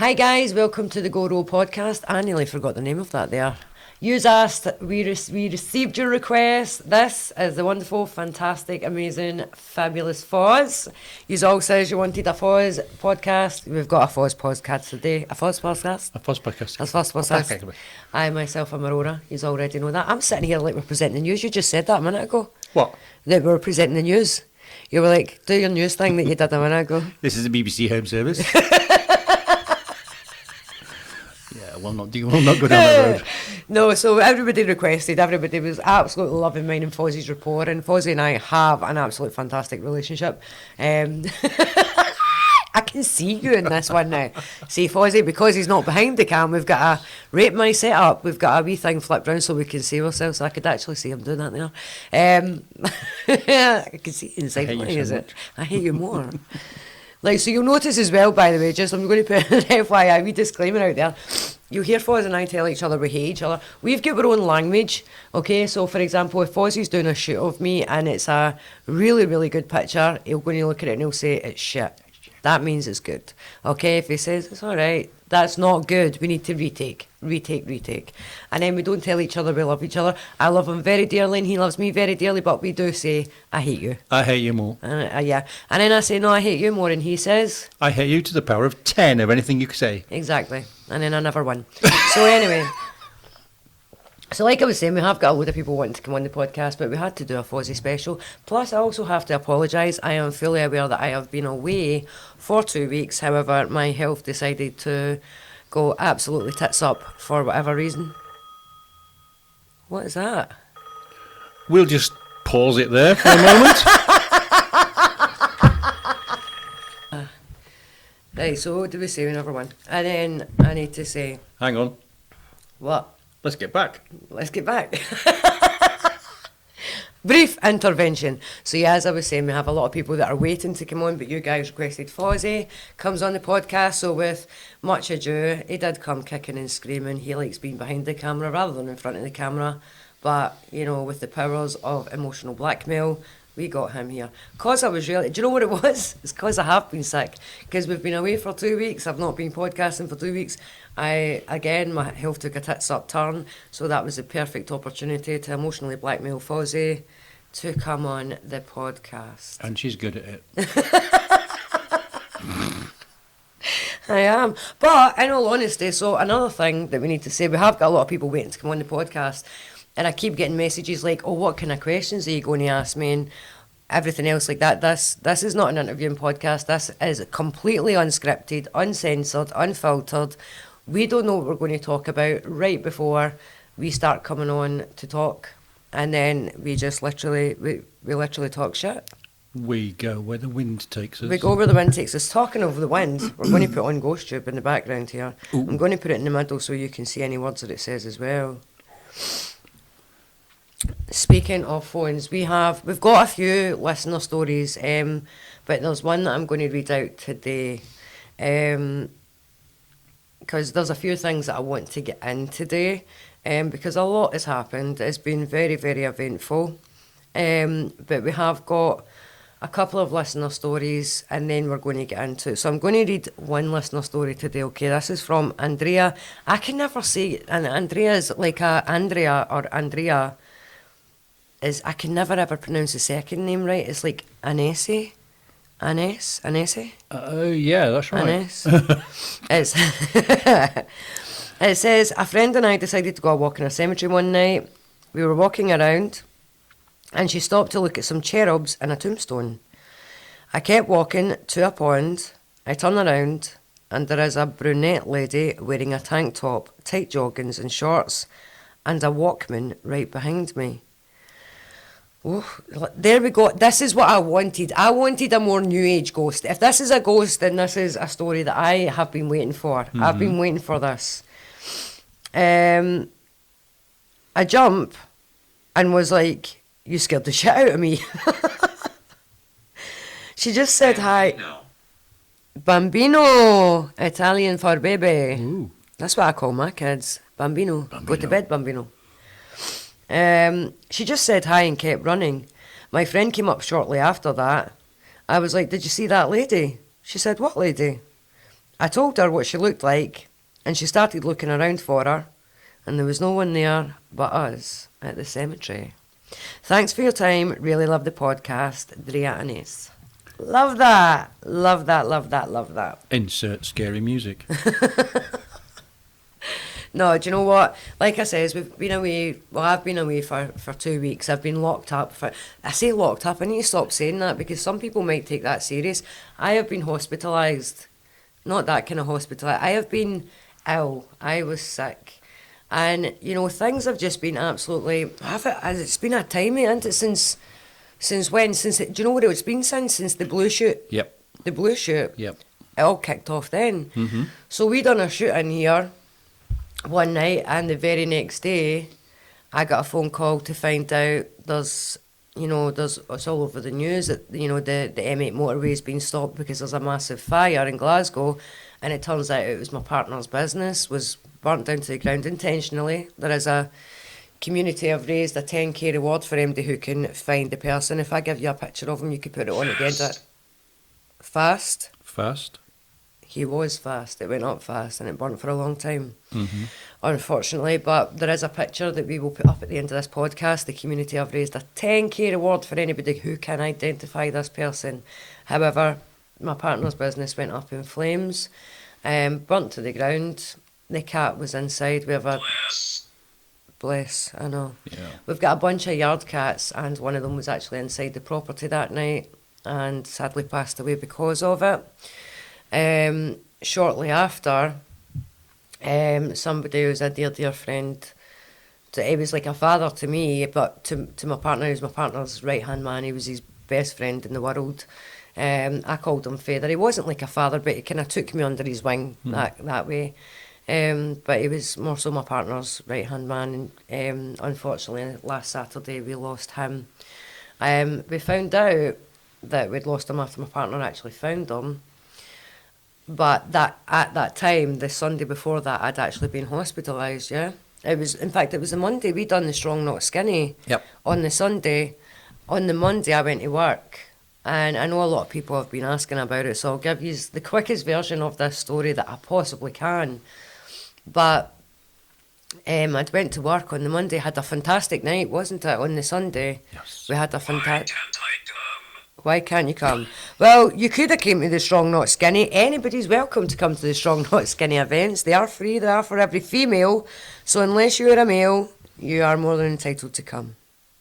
Hi guys, welcome to the GoRo podcast. I nearly forgot the name of that there. Yous asked, we received your request. This is the wonderful, fantastic, amazing, fabulous Foz. Yous all says you wanted a Foz podcast. We've got a Foz podcast today. A Foz podcast? A Foz podcast. A Foz podcast. I myself am Aurora. Yous already know that. I'm sitting here like we're presenting the news. You just said that a minute ago. What? That we're presenting the news. You were like, do your news thing that you did a minute ago. This is a BBC Home Service. We'll not go down that road. No, so everybody requested, everybody was absolutely loving mine and Fozzie's report, and Fozzie and I have an absolute fantastic relationship. I can see you in this one now. See, Fozzie, because he's not behind the cam, we've got a rate my setup, we've got a wee thing flipped round so we can see ourselves, so I could actually see him doing that there. I can see you inside me, is it? I hate you more. Like, so you'll notice as well, by the way, just I'm going to put an FYI, wee disclaimer out there. You'll hear Foz and I tell each other we hate each other. We've got our own language, okay? So, for example, if Fozzie's doing a shoot of me and it's a really, really good picture, he'll go and look at it and he'll say, it's shit. That means it's good, okay? If he says, it's all right, that's not good, we need to retake. And then we don't tell each other we love each other. I love him very dearly and he loves me very dearly, but we do say, I hate you. I hate you more. Yeah. And then I say, no, I hate you more, and he says, I hate you to the power of 10 of anything you could say. Exactly. And then I never win. So anyway, so like I was saying, we have got a load of people wanting to come on the podcast, but we had to do a Fozzie special. Plus, I also have to apologise. I am fully aware that I have been away for 2 weeks. However, my health decided to go absolutely tits up for whatever reason. What is that? We'll just pause it there for a moment. Right, so what do we say? We never won. And then I need to say... Hang on. What? Let's get back. Let's get back. Brief intervention. So yeah, as I was saying, we have a lot of people that are waiting to come on, but you guys requested Fozzie comes on the podcast, so with much ado, he did come kicking and screaming. He likes being behind the camera rather than in front of the camera, but, you know, with the powers of emotional blackmail, we got him here. Because I was really... Do you know what it was? It's because I have been sick. Because we've been away for 2 weeks. I've not been podcasting for 2 weeks. My health took a tits up turn. So that was the perfect opportunity to emotionally blackmail Fozzie to come on the podcast. And she's good at it. I am. But in all honesty, so another thing that we need to say, we have got a lot of people waiting to come on the podcast. And I keep getting messages like, oh, what kind of questions are you going to ask me? And everything else like that. This is not an interviewing podcast. This is completely unscripted, uncensored, unfiltered. We don't know what we're going to talk about right before we start coming on to talk. And then we just literally, we literally talk shit. We go where the wind takes us. We go where the wind takes us. Talking of the wind, we're going to put on Ghost Tube in the background here. Ooh. I'm going to put it in the middle so you can see any words that it says as well. Speaking of phones, we've got a few listener stories, but there's one that I'm going to read out today, because there's a few things that I want to get in today, because a lot has happened. It's been very, very eventful, but we have got a couple of listener stories, and then we're going to get into it. So I'm going to read one listener story today, okay? This is from Andrea. I can never say, and Andrea is like Andrea or Andrea. I can never ever pronounce the second name right. It's like Anesi. Anesi? Yeah, that's right. It says, a friend and I decided to go walk in a cemetery one night. We were walking around and she stopped to look at some cherubs and a tombstone. I kept walking to a pond. I turn around and there is a brunette lady wearing a tank top, tight joggings and shorts, and a Walkman right behind me. Oh, there we go. This is what I wanted. I wanted a more new age ghost. If this is a ghost, then this is a story that I have been waiting for. Mm-hmm. I've been waiting for this. I jump and was like, you scared the shit out of me. She just said hi. Bambino. Italian for baby. Ooh. That's what I call my kids. Bambino. Go to bed, Bambino. She just said hi and kept running. My friend came up shortly after that. I was like, did you see that lady? She said, what lady? I told her what she looked like, and she started looking around for her, and there was no one there but us at the cemetery. Thanks for your time. Really love the podcast. Drea Anais. Love that. Love that, love that, love that. Insert scary music. No, do you know what? Like I says, we've been away. Well, I've been away for 2 weeks. I've been locked up for. I say locked up. I need to stop saying that because some people might take that serious. I have been hospitalised. Not that kind of hospital. I have been ill. I was sick. And, you know, things have just been absolutely... It's been a time, hasn't it? Since when? Do you know what it's been since? Since the blue shoot. Yep. The blue shoot. Yep. It all kicked off then. Mm-hmm. So we done a shoot in here one night, and the very next day, I got a phone call to find out it's all over the news that, you know, the M8 motorway's been stopped because there's a massive fire in Glasgow, and it turns out it was my partner's business, was burnt down to the ground intentionally. There is a community have raised a 10k reward for anybody who can find the person. If I give you a picture of him, you could put it on again. Fast? Fast? He was fast. It went up fast and it burnt for a long time, Mm-hmm. unfortunately. But there is a picture that we will put up at the end of this podcast. The community have raised a 10k reward for anybody who can identify this person. However, my partner's business went up in flames, burnt to the ground. The cat was inside. We have a... Bless, I know. Yeah. We've got a bunch of yard cats, and one of them was actually inside the property that night and sadly passed away because of it. Shortly after, somebody who's a dear friend, he was like a father to me, but to my partner, he was my partner's right-hand man. He was his best friend in the world. I called him Faithur. He wasn't like a father, but he kind of took me under his wing that way. But he was more so my partner's right-hand man. Unfortunately, last Saturday we lost him. We found out that we'd lost him after my partner actually found him. But at that time, the Sunday before that, I'd actually been hospitalised, yeah? It was the Monday. We done the strong, not skinny. Yep. On the Sunday. On the Monday, I went to work. And I know a lot of people have been asking about it, so I'll give you the quickest version of this story that I possibly can. But I'd went to work on the Monday, had a fantastic night, wasn't it, on the Sunday? Yes. We had a fantastic... Why can't you come? Well, you could have came to the Strong Not Skinny. Anybody's welcome to come to the Strong Not Skinny events. They are free, they are for every female. So unless you're a male, you are more than entitled to come.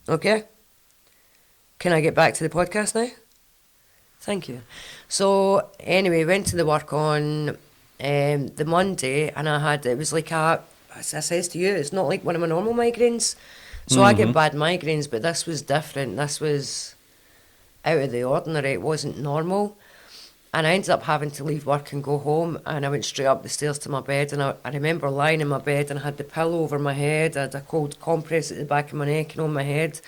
Okay? Can I get back to the podcast now? Thank you. So anyway, went to the work on the Monday, and it was like as I says to you, it's not like one of my normal migraines. So I get bad migraines, but this was different. This was out of the ordinary. It wasn't normal. And I ended up having to leave work and go home, and I went straight up the stairs to my bed, and I remember lying in my bed and I had the pillow over my head. I had a cold compress at the back of my neck and on my head.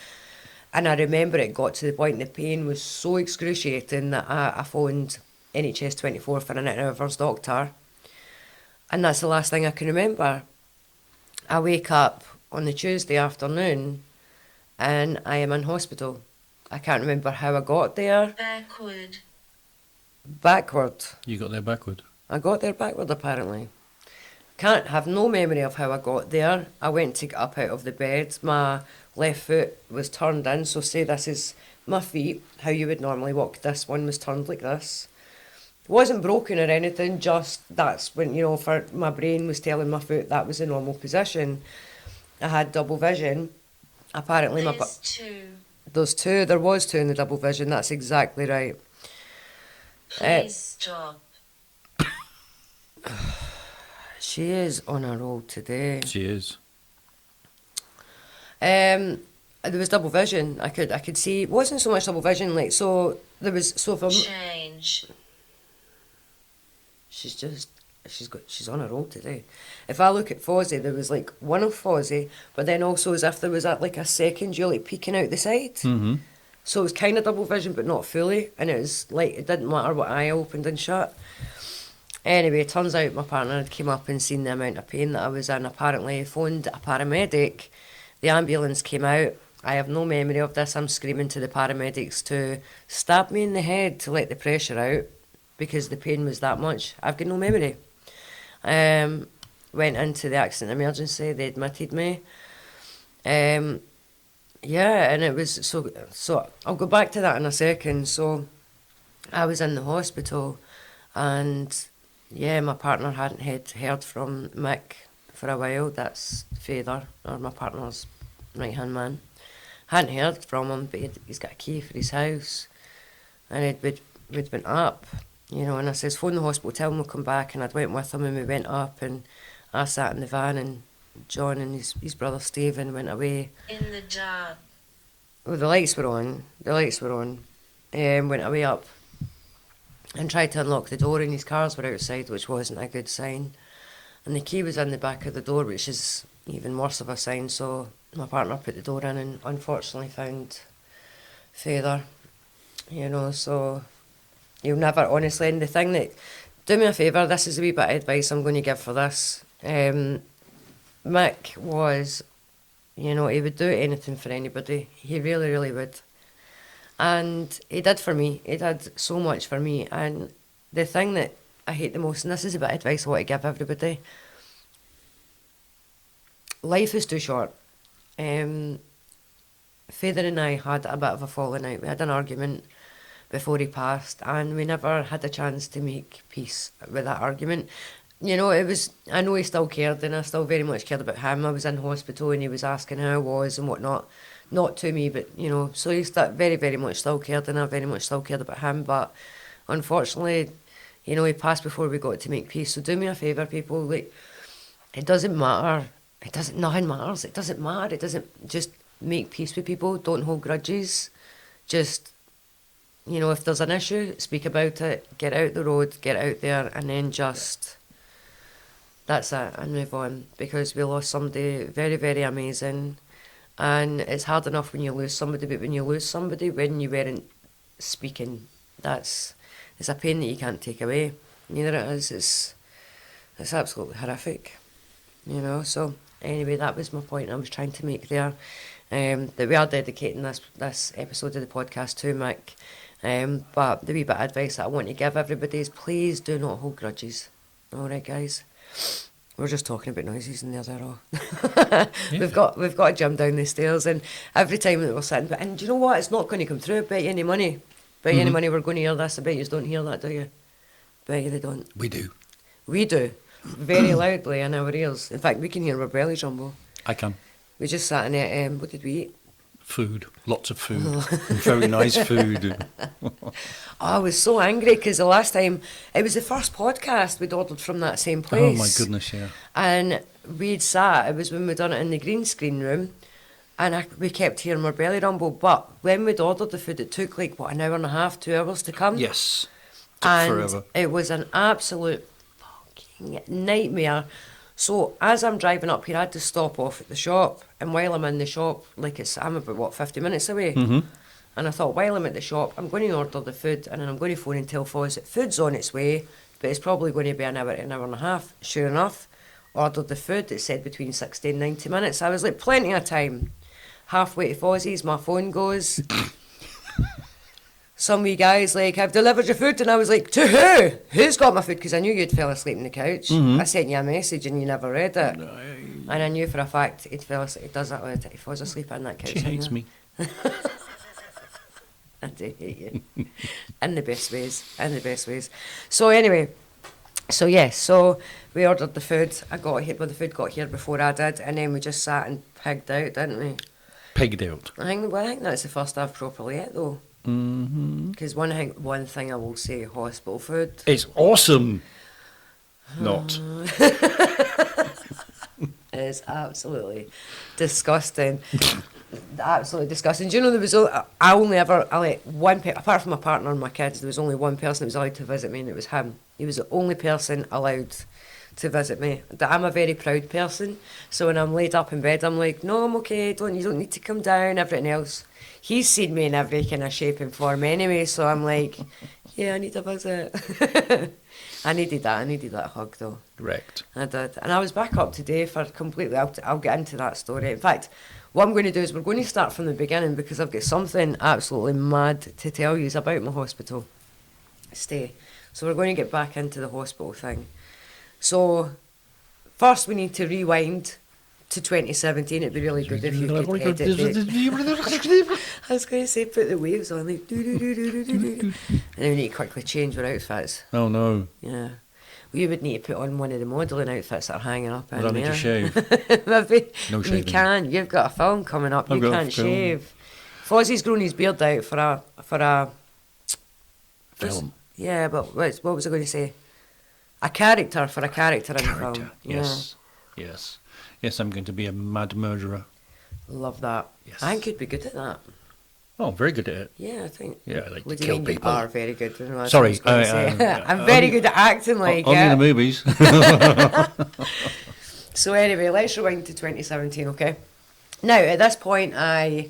And I remember it got to the point the pain was so excruciating that I phoned NHS 24 for an in-hours doctor. And that's the last thing I can remember. I wake up on the Tuesday afternoon and I am in hospital. I can't remember how I got there. Backward. You got there backward? I got there backward, apparently. Have no memory of how I got there. I went to get up out of the bed. My left foot was turned in, so say this is my feet, how you would normally walk. This one was turned like this. It wasn't broken or anything, just that's when, you know, for my brain was telling my foot that was a normal position. I had double vision. Apparently There's two. There was two in the double vision. That's exactly right. Please stop. She is on a roll today. She is. There was double vision. I could see. It wasn't so much double vision. Like so, there was so from. Change. She's on a roll today. If I look at fozzie, there was like one of fozzie, but then also as if there was like a second you like peeking out the side. Mm-hmm. So it was kind of double vision, but not fully. And it was like, it didn't matter what eye I opened and shut. Anyway, it turns out my partner had came up and seen the amount of pain that I was in. Apparently phoned a paramedic. The ambulance came out. I have no memory of this. I'm screaming to the paramedics to stab me in the head to let the pressure out. because the pain was that much. I've got no memory. Went into the accident emergency. They admitted me. Yeah, and it was so I'll go back to that in a second. So I was in the hospital, and yeah, my partner hadn't heard from Mick for a while. That's Faithur, or my partner's right-hand man. Hadn't heard from him, but he's got a key for his house, and we'd been up, you know, and I says, phone the hospital, tell them we'll come back, and I'd went with him, and we went up, and I sat in the van, and John and his brother Stephen went away. In the job. Well, the lights were on. Went away up and tried to unlock the door, and his cars were outside, which wasn't a good sign. And the key was in the back of the door, which is even worse of a sign. So my partner put the door in and unfortunately found Faithur. You know, so you'll never, honestly, and the thing that, do me a favour, this is a wee bit of advice I'm going to give for this. Mick was, you know, he would do anything for anybody. He really, really would. And he did for me. He did so much for me. And the thing that I hate the most, and this is a bit of advice I want to give everybody, life is too short. Faithur and I had a bit of a falling out. We had an argument before he passed, and we never had a chance to make peace with that argument. You know, it was, I know he still cared, and I still very much cared about him. I was in hospital, and he was asking how I was and whatnot. Not to me, but, you know, so he very, very much still cared, and I very much still cared about him. But unfortunately, you know, he passed before we got to make peace. So do me a favour, people, like, it doesn't matter. Nothing matters. It doesn't matter. It doesn't, just make peace with people. Don't hold grudges. Just, you know, if there's an issue, speak about it. Get out the road, get out there, and then just, that's it, and move on. Because we lost somebody very, very amazing. And it's hard enough when you lose somebody, but when you lose somebody when you weren't speaking, it's a pain that you can't take away. Neither it is. It's absolutely horrific, you know. So anyway, that was my point I was trying to make there. That we are dedicating this episode of the podcast to Mick. But the wee bit of advice that I want to give everybody is, please do not hold grudges. All right, guys. We're just talking about noises in there, all. Yeah. We've got a gym down the stairs, and every time that we're sitting, and do you know what? It's not going to come through. I bet you any money. Bet you any money we're going to hear this. I bet you don't hear that, do you? Bet you they don't. We do. We do. Very loudly in our ears. In fact, we can hear our bellies rumble. I can. We just sat in it. What did we eat? Food. Lots of food. Very nice food. I was so angry because the last time, it was the first podcast we'd ordered from that same place. Oh my goodness, yeah. And we'd sat, it was when we'd done it in the green screen room, and we kept hearing our belly rumble. But when we'd ordered the food, it took like, what, an hour and a half, 2 hours to come? Yes. Took And forever. it was an absolute fucking nightmare. So as I'm driving up here, I had to stop off at the shop. And while I'm in the shop, I'm about, 50 minutes away? Mm-hmm. And I thought, while I'm at the shop, I'm going to order the food, and then I'm going to phone and tell Foz that food's on its way, but it's probably going to be an hour and a half. Sure enough, ordered the food. It said between 60 and 90 minutes. I was like, plenty of time. Halfway to Fozzie's, my phone goes. Some wee guy's like, I've delivered your food. And I was like, to who? Who's got my food? Because I knew you'd fell asleep on the couch. Mm-hmm. I sent you a message and you never read it. No. And I knew for a fact he'd fell asleep. He does that all the time. He falls asleep on that couch. She hates me. I do hate you. In the best ways. So anyway, so we ordered the food. I got here, well, the food got here before I did, and then we just sat and pigged out, didn't we? Pegged out. I think that's the first I've properly ate, though. Because one thing I will say, hospital food. It's awesome. Not. It's absolutely disgusting. Absolutely disgusting. Do you know there was I let one apart from my partner and my kids, there was only one person that was allowed to visit me, and it was him. He was the only person allowed to visit me. I'm a very proud person, so when I'm laid up in bed, I'm like, no, I'm okay. You don't need to come down. Everything else, he's seen me in every kind of shape and form anyway. So I'm like, yeah, I need a visit. I needed that hug though. Correct. I did, and I was back up today for completely. I'll get into that story. In fact, what I'm going to do is we're going to start from the beginning, because I've got something absolutely mad to tell you about my hospital stay. So we're going to get back into the hospital thing. So first we need to rewind to 2017. It'd be really good if you could edit the... I was going to say put the waves on, like do-do-do-do-do-do. And then we need to quickly change our outfits. Oh no. Yeah. We would need to put on one of the modelling outfits that are hanging up in Would I there. need to shave? Maybe. No You shaving. can. You've got a film coming up. I've You got a can't film. shave. Fozzie's grown his beard out for a Film. Yeah, but what was I going to say? A character for a character in the Character. film. Yes. Yes. Yes, I'm going to be a mad murderer. Yeah, love that. Yes. I could be good at that. Oh, very good at it. Yeah, I think. Yeah, I like What to do you kill mean people. You are very good. That's what Sorry, I was going to say. I'm very good at acting like Only in the it. movies. So anyway, let's rewind to 2017, okay? Now, at this point, I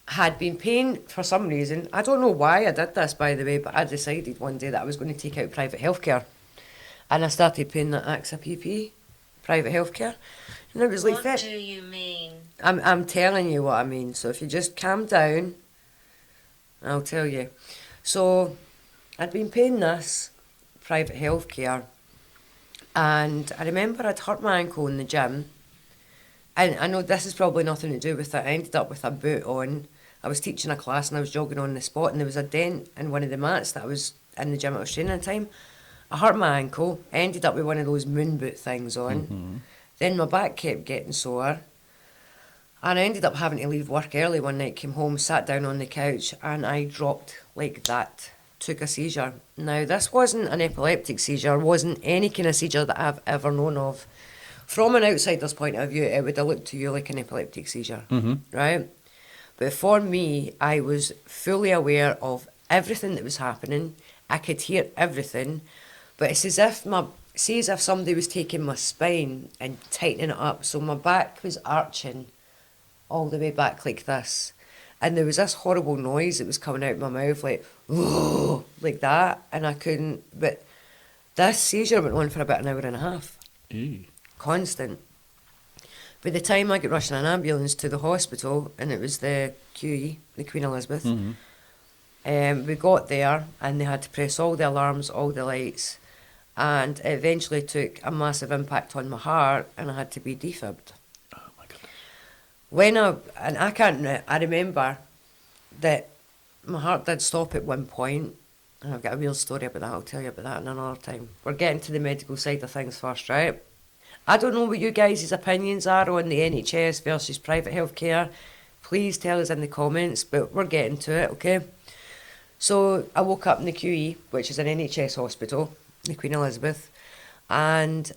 had been paying, for some reason, I don't know why I did this, by the way, but I decided one day that I was going to take out private healthcare. And I started paying that AXA PP, private healthcare. And it was like, What do you mean? I'm telling you what I mean. So if you just calm down, I'll tell you. So I'd been paying this private healthcare, and I remember I'd hurt my ankle in the gym. And I know this is probably nothing to do with it. I ended up with a boot on. I was teaching a class and I was jogging on the spot, and there was a dent in one of the mats that I was in the gym I was training at the time. I hurt my ankle. I ended up with one of those moon boot things on. Mm-hmm. Then my back kept getting sore. And I ended up having to leave work early one night, came home, sat down on the couch, and I dropped like that. Took a seizure. Now, this wasn't an epileptic seizure, wasn't any kind of seizure that I've ever known of. From an outsider's point of view, it would have looked to you like an epileptic seizure, right? But for me, I was fully aware of everything that was happening. I could hear everything, but it's as if somebody was taking my spine and tightening it up. So my back was arching all the way back like this. And there was this horrible noise that was coming out of my mouth, like, whoa, like that. And I couldn't, but this seizure went on for about an hour and a half. Ew. Constant. By the time I got rushed in an ambulance to the hospital, and it was the QE, the Queen Elizabeth, we got there and they had to press all the alarms, all the lights, and it eventually took a massive impact on my heart, and I had to be defibbed. Oh my God. I remember that my heart did stop at one point, and I've got a real story about that. I'll tell you about that another time. We're getting to the medical side of things first, right? I don't know what you guys' opinions are on the NHS versus private healthcare. Please tell us in the comments, but we're getting to it, okay? So I woke up in the QE, which is an NHS hospital, the Queen Elizabeth, and,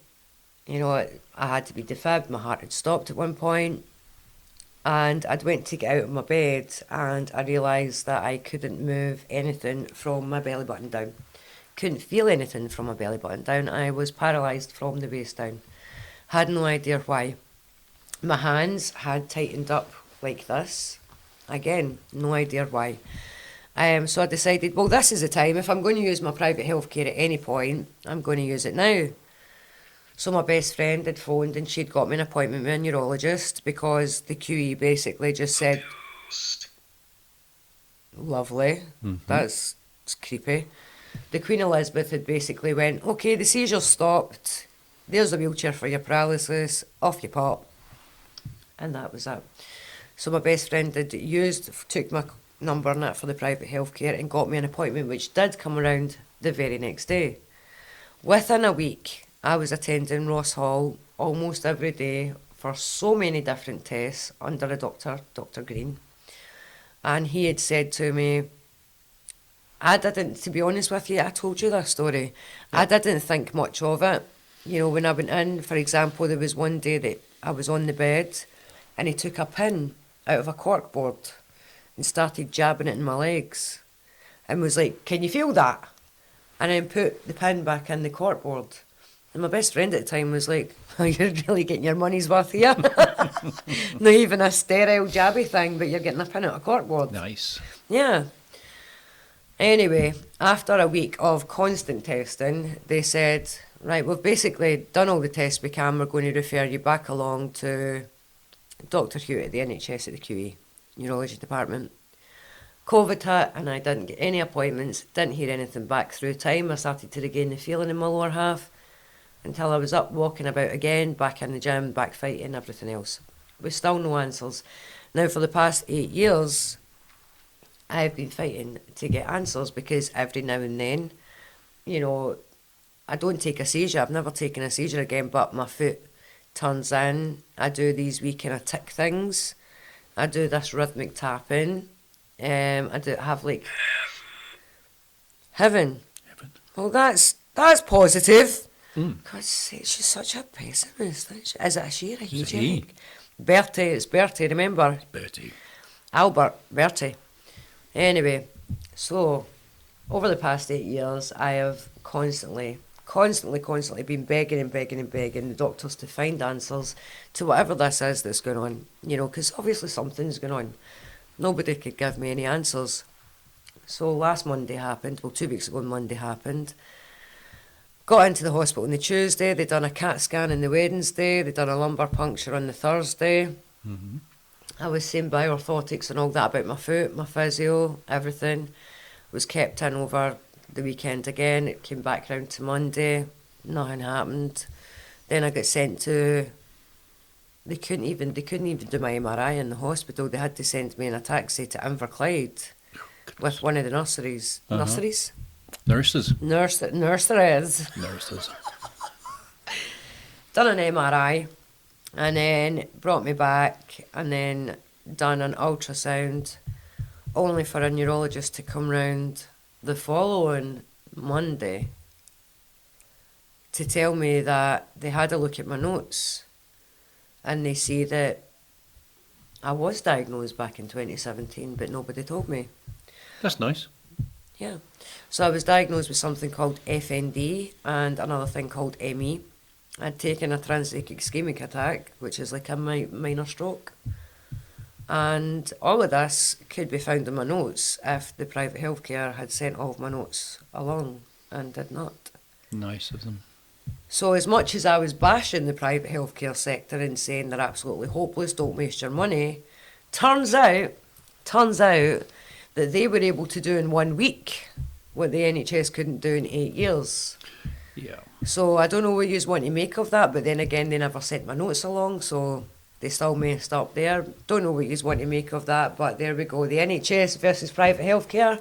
you know, I had to be defibbed. My heart had stopped at one point, and I'd went to get out of my bed, and I realised that I couldn't move anything from my belly button down. Couldn't feel anything from my belly button down. I was paralysed from the waist down. Had no idea why. My hands had tightened up like this. Again, no idea why. So I decided, well, this is the time. If I'm going to use my private healthcare at any point, I'm going to use it now. So my best friend had phoned and she'd got me an appointment with a neurologist because the QE basically just said, lovely, that's it's creepy. The Queen Elizabeth had basically went, okay, the seizure's stopped. There's a wheelchair for your paralysis. Off you pop. And that was it. So my best friend took my number and that for the private healthcare and got me an appointment, which did come around the very next day. Within a week, I was attending Ross Hall almost every day for so many different tests under a doctor, Dr. Green. And he had said to me, to be honest with you, I told you that story. Yeah. I didn't think much of it. You know, when I went in, for example, there was one day that I was on the bed and he took a pin out of a corkboard and started jabbing it in my legs and was like, can you feel that? And then put the pin back in the corkboard. And my best friend at the time was like, oh, you're really getting your money's worth here. Not even a sterile jabby thing, but you're getting a pin out of corkboard. Nice. Yeah. Anyway, after a week of constant testing, they said, right, we've basically done all the tests we can. We're going to refer you back along to Dr. Hewitt at the NHS at the QE, Neurology Department. COVID hit and I didn't get any appointments, didn't hear anything back through time. I started to regain the feeling in my lower half until I was up walking about again, back in the gym, back fighting, everything else. With still no answers. Now for the past 8 years, I've been fighting to get answers because every now and then, you know, I don't take a seizure. I've never taken a seizure again, but my foot turns in. I do these wee kind of tick things. I do this rhythmic tapping. I do have like heaven. Well, that's positive. God's sake, she's such a pessimist. Is it a she or a he? It's a he. Bertie, it's Bertie. Remember? Bertie. Albert, Bertie. Anyway, so over the past 8 years, I have constantly been begging the doctors to find answers to whatever this is that's going on. You know, because obviously something's going on. Nobody could give me any answers. So last Monday happened. Well, 2 weeks ago Monday happened. Got into the hospital on the Tuesday. They done a CAT scan on the Wednesday. They done a lumbar puncture on the Thursday. Mm-hmm. I was seeing bioorthotics and all that about my foot, my physio, everything. Was kept in over the weekend again. It came back round to Monday. Nothing happened. Then I got sent to... They couldn't even do my MRI in the hospital. They had to send me in a taxi to Inverclyde with one of the nurseries. Nurseries? Nurses. Nurseries. Nurses. Done an MRI and then brought me back and then done an ultrasound, only for a neurologist to come round the following Monday to tell me that they had a look at my notes and they see that I was diagnosed back in 2017, but nobody told me. That's nice. Yeah. So I was diagnosed with something called FND and another thing called ME. I'd taken a transient ischemic attack, which is like a minor stroke. And all of this could be found in my notes if the private healthcare had sent all of my notes along and did not. Nice of them. So as much as I was bashing the private healthcare sector and saying they're absolutely hopeless, don't waste your money, turns out that they were able to do in 1 week what the NHS couldn't do in 8 years. Yeah. So I don't know what you want to make of that, but then again, they never sent my notes along, so they still messed up there. Don't know what you want to make of that, but there we go. The NHS versus private healthcare.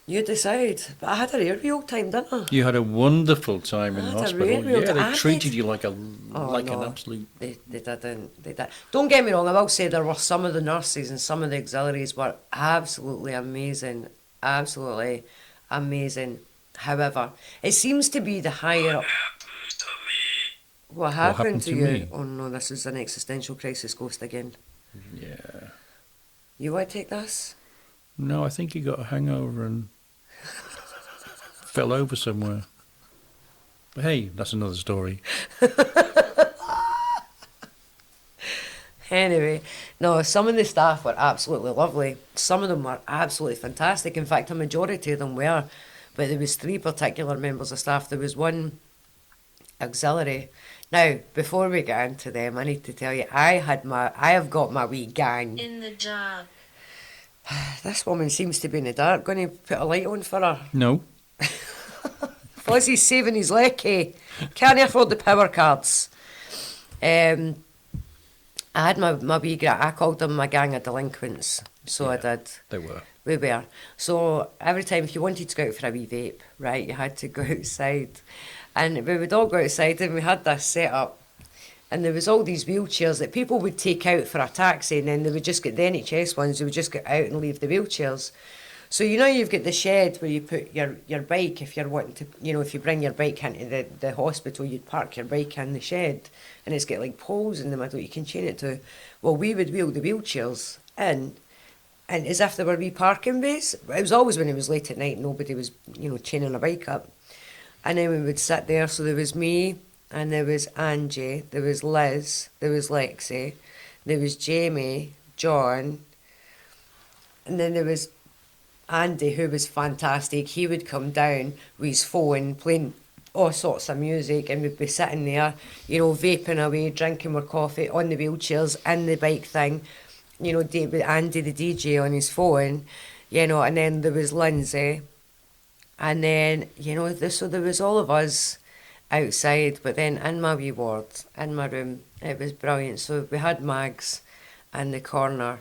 You decide. But I had a real time, didn't I? You had a wonderful time in hospital. Yeah, they treated you like an absolute... They did. Don't get me wrong, I will say there were some of the nurses and some of the auxiliaries were absolutely amazing. Absolutely amazing. However, it seems to be the higher up... What happened to you? Me? Oh no, this is an existential crisis ghost again. Yeah. You want to take this? No, I think he got a hangover and fell over somewhere. But hey, that's another story. Anyway, no, some of the staff were absolutely lovely. Some of them were absolutely fantastic. In fact, a majority of them were. But there was 3 particular members of staff. There was one auxiliary. Now, before we get into them, I need to tell you, I have got my wee gang. In the job. This woman seems to be in the dark. Going to put a light on for her. No. Fozzie's saving his lecky. Can't afford the power cards. I had my wee I called them my gang of delinquents. So yeah, I did. They were. We were. So every time if you wanted to go out for a wee vape, right, you had to go outside. And we would all go outside and we had this set up. And there was all these wheelchairs that people would take out for a taxi and then they would just get the NHS ones, they would just get out and leave the wheelchairs. So you know you've got the shed where you put your bike if you're wanting to, you know, if you bring your bike into the hospital, you'd park your bike in the shed and it's got like poles in the middle you can chain it to. Well, we would wheel the wheelchairs in and as if they were wee parking bays. It was always when it was late at night and nobody was, you know, chaining a bike up. And then we would sit there, so there was me, and there was Angie, there was Liz, there was Lexi, there was Jamie, John, and then there was Andy, who was fantastic. He would come down with his phone, playing all sorts of music, and we'd be sitting there, you know, vaping away, drinking our coffee on the wheelchairs, in the bike thing, you know, with Andy the DJ on his phone, you know, and then there was Lindsay, and then, you know, so there was all of us outside, but then in my wee ward, in my room, it was brilliant. So we had Mags in the corner.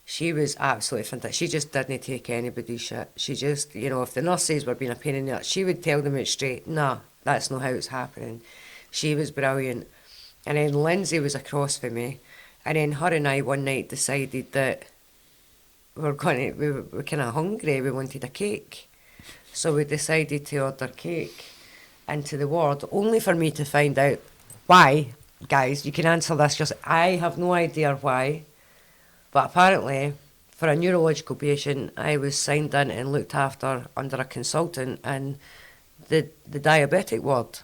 She was absolutely fantastic. She just didn't take anybody's shit. She just, you know, if the nurses were being a pain in the ass, she would tell them it straight. Nah, that's not how it's happening. She was brilliant. And then Lindsay was across from me. And then her and I one night decided that we were kind of hungry. We wanted a cake. So we decided to order cake into the ward, only for me to find out why. Guys, you can answer this. Just I have no idea why. But apparently, for a neurological patient, I was signed in and looked after under a consultant in the diabetic ward.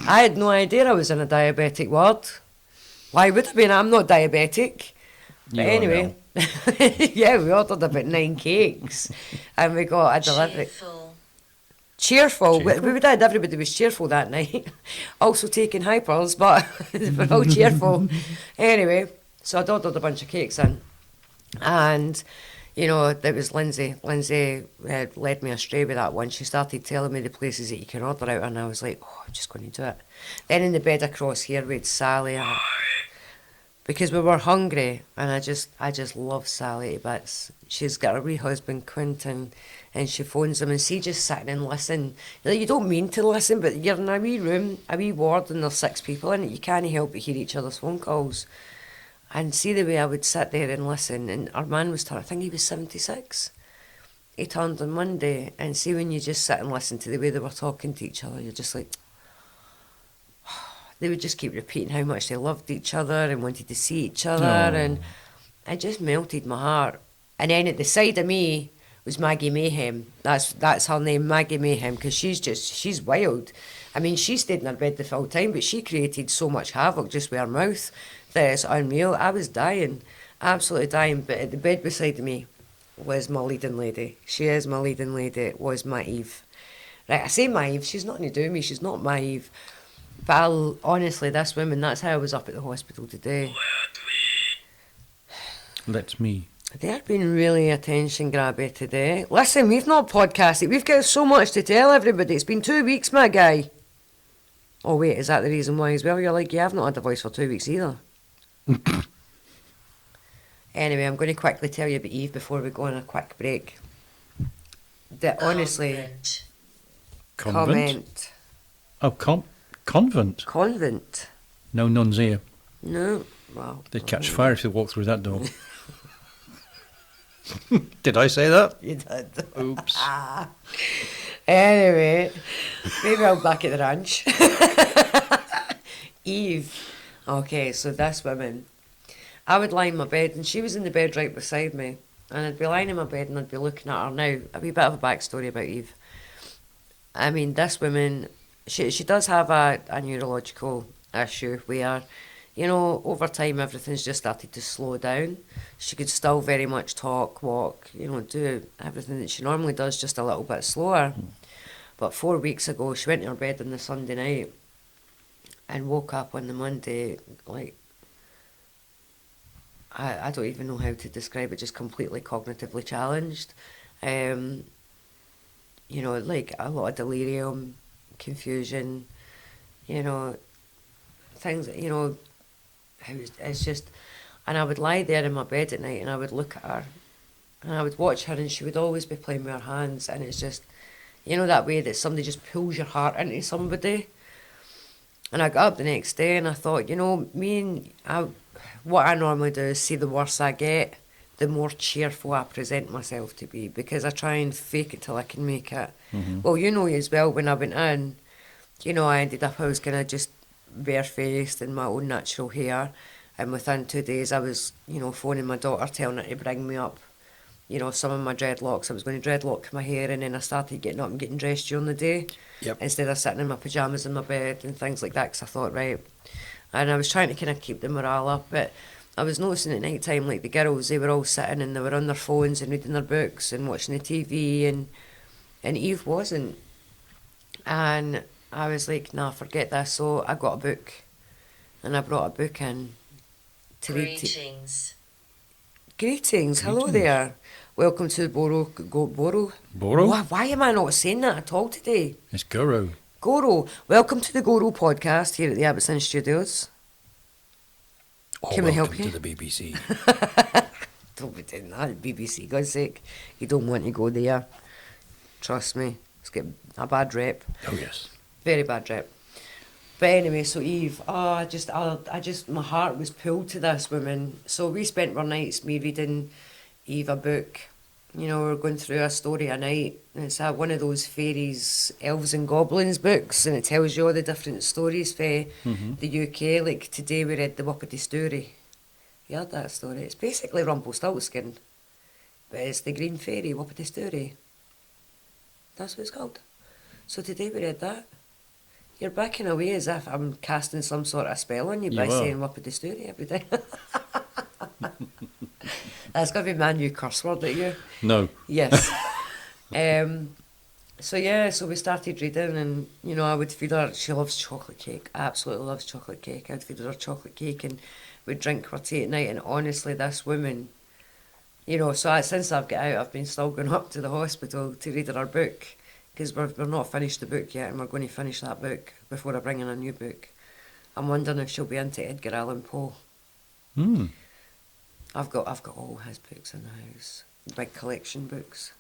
I had no idea I was in a diabetic ward. Why would I be? I'm not diabetic. But anyway, yeah, we ordered about 9 cakes and we got a delivery. Cheerful. We did. Everybody was cheerful that night. Also taking hypers, but we're all cheerful. Anyway, so I'd ordered a bunch of cakes in. And, you know, it was Lindsay. Lindsay had led me astray with that one. She started telling me the places that you can order out, and I was like, oh, I'm just going to do it. Then in the bed across here we had Sally, because we were hungry, and I just love Sally to bits. She's got a wee husband, Quentin, and she phones him, and see, just sitting and listen. You don't mean to listen, but you're in a wee room, a wee ward, and there's 6 people in it. You can't help but hear each other's phone calls. And see the way I would sit there and listen, and our man was turned, I think he was 76. He turned on Monday, and see when you just sit and listen to the way they were talking to each other, you're just like, they would just keep repeating how much they loved each other and wanted to see each other, and it just melted my heart. And then at the side of me was Maggie Mayhem. That's her name, Maggie Mayhem, because she's wild. I mean, she stayed in her bed the full time, but she created so much havoc just with her mouth that it's unreal. I was dying, absolutely dying. But at the bed beside me was my leading lady. She is my leading lady. It was my Eve. Right, I say my Eve. She's nothing to do with me. She's not my Eve. But honestly, this woman, that's how I was up at the hospital today. Let me. They're being really attention grabby today. Listen, we've not podcasted. We've got so much to tell everybody. It's been 2 weeks, my guy. Oh, wait, is that the reason why as well? You're like, yeah, I've not had a voice for 2 weeks either. Anyway, I'm going to quickly tell you about Eve before we go on a quick break. That honestly... Convent? Oh, convent? Convent. No nuns here. No, well... They'd catch fire if they walked through that door. Did I say that? You did. Oops. Anyway, maybe I'll back at the ranch. Eve. Okay, so this woman, I would lie in my bed, and she was in the bed right beside me, and I'd be lying in my bed and I'd be looking at her. Now, a wee bit of a backstory about Eve. I mean, this woman, she does have a neurological issue where, you know, over time everything's just started to slow down. She could still very much talk, walk, you know, do everything that she normally does, just a little bit slower. But 4 weeks ago, she went to her bed on the Sunday night and woke up on the Monday, like, I don't even know how to describe it, just completely cognitively challenged. You know, like a lot of delirium, confusion, you know, things, you know, it's just, and I would lie there in my bed at night and I would look at her and I would watch her and she would always be playing with her hands, and it's just, you know, that way that somebody just pulls your heart into somebody. And I got up the next day and I thought, you know, what I normally do is see the worse I get, the more cheerful I present myself to be, because I try and fake it till I can make it. Mm-hmm. Well, you know as well, when I went in, you know, I was kind of just barefaced in my own natural hair, and within 2 days I was, you know, phoning my daughter telling her to bring me up, you know, some of my dreadlocks. I was going to dreadlock my hair, and then I started getting up and getting dressed during the day, instead of sitting in my pyjamas in my bed and things like that, because I thought, right, and I was trying to kind of keep the morale up. But I was noticing at night time, like the girls, they were all sitting and they were on their phones and reading their books and watching the TV, and Eve wasn't. And I was like, nah, forget this. So I got a book, and I brought a book in to read. Greetings. Hello there. Welcome to Boro. Boro? Why am I not saying that at all today? It's GoRo. GoRo. Welcome to the GoRo podcast here at the Abbotston Studios. Can we help you? Welcome to the BBC. Don't be doing that, BBC, God's sake. You don't want to go there. Trust me. It's got a bad rep. Oh, yes. Very bad rep. But anyway, so Eve, I just, my heart was pulled to this woman. So we spent our nights, me reading Eve a book. You know, we were going through a story a night. And it's one of those fairies, elves and goblins books. And it tells you all the different stories for the UK. Like today we read the Whoopity Story. You heard that story? It's basically Rumpelstiltskin. But it's the Green Fairy, Whoopity Story. That's what it's called. So today we read that. You're backing away as if I'm casting some sort of spell on you by saying Whoopity Story every day. That's going to be my new curse word at you. No. Yes. So we started reading and, you know, I would feed her, she loves chocolate cake, absolutely loves chocolate cake. I'd feed her chocolate cake and we'd drink her tea at night, and honestly, this woman, you know, so since I've got out, I've been still going up to the hospital to read her book, because we're not finished the book yet, and we're going to finish that book before I bring in a new book. I'm wondering if she'll be into Edgar Allan Poe. I've got all his books in the house, big collection books.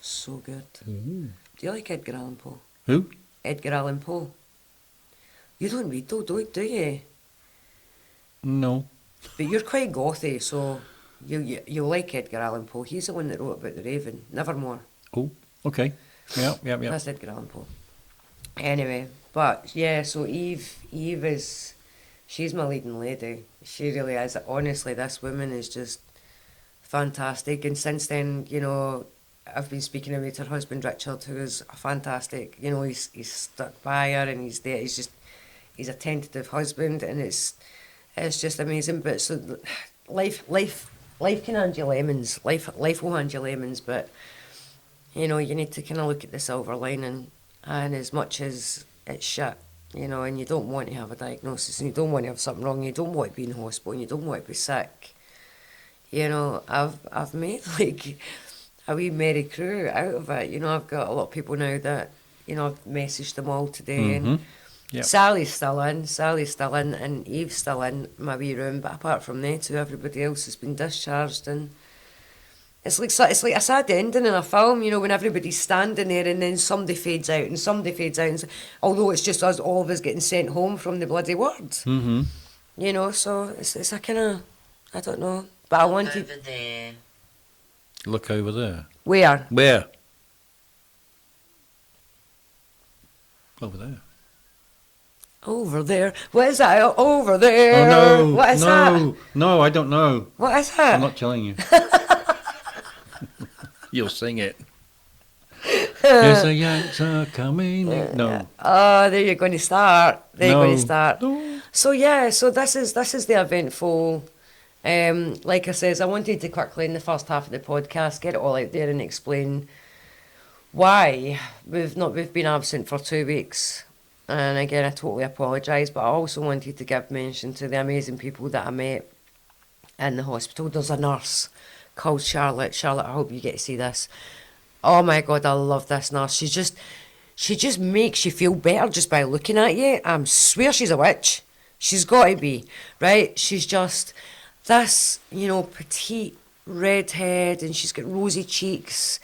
So good. Do you like Edgar Allan Poe? Who? Edgar Allan Poe. You don't read though, do you? No. But you're quite gothy, so you like Edgar Allan Poe. He's the one that wrote about the Raven, Nevermore. Oh, okay. Yeah. That's Edgar Allan Poe. Anyway, but yeah, so Eve is, she's my leading lady. She really is. Honestly, this woman is just fantastic. And since then, you know, I've been speaking about her husband Richard, who is fantastic. You know, he's stuck by her and he's there. He's a tentative husband, and it's just amazing. But so life can hand you lemons. Life will hand you lemons, but you know, you need to kind of look at the silver lining. And as much as it's shit, you know, and you don't want to have a diagnosis, and you don't want to have something wrong, you don't want to be in hospital, and you don't want to be sick. You know, I've made like a wee merry crew out of it. You know, I've got a lot of people now that, you know, I've messaged them all today, and Sally's still in, and Eve's still in my wee room. But apart from them two, everybody else has been discharged, and it's like a sad ending in a film. You know, when everybody's standing there and then somebody fades out, and although it's just us, all of us getting sent home from the bloody ward. You know, so it's a kind of, I don't know, but I wanted. Over there. Look over there. Where? Over there. Over there. What is that? Over there. Oh, no. What is that? No, I don't know. What is that? I'm not telling you. You'll sing it. There's a Yanks coming. No. Oh, there you're going to start. No. So yeah, so this is the eventful. Like I says, I wanted to quickly in the first half of the podcast get it all out there and explain why we've been absent for 2 weeks. And again, I totally apologise, but I also wanted to give mention to the amazing people that I met in the hospital. There's a nurse called Charlotte. Charlotte, I hope you get to see this. Oh my God, I love this nurse. She just makes you feel better just by looking at you. I swear she's a witch. She's got to be, right? She's just this, you know, petite redhead, and she's got rosy cheeks,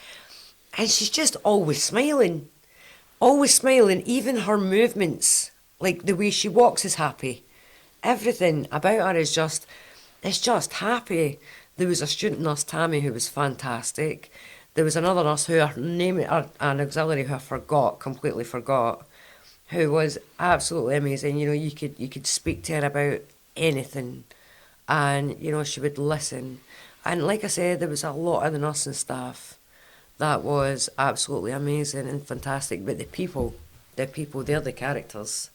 and she's just always smiling. Always smiling. Even her movements, like the way she walks is happy. Everything about her is just, it's just happy. There was a student nurse, Tammy, who was fantastic. There was another nurse who her name, an auxiliary who I completely forgot, who was absolutely amazing. You know, you could speak to her about anything, and you know, she would listen. And like I said, there was a lot of the nursing staff that was absolutely amazing and fantastic. But the people, they're the characters.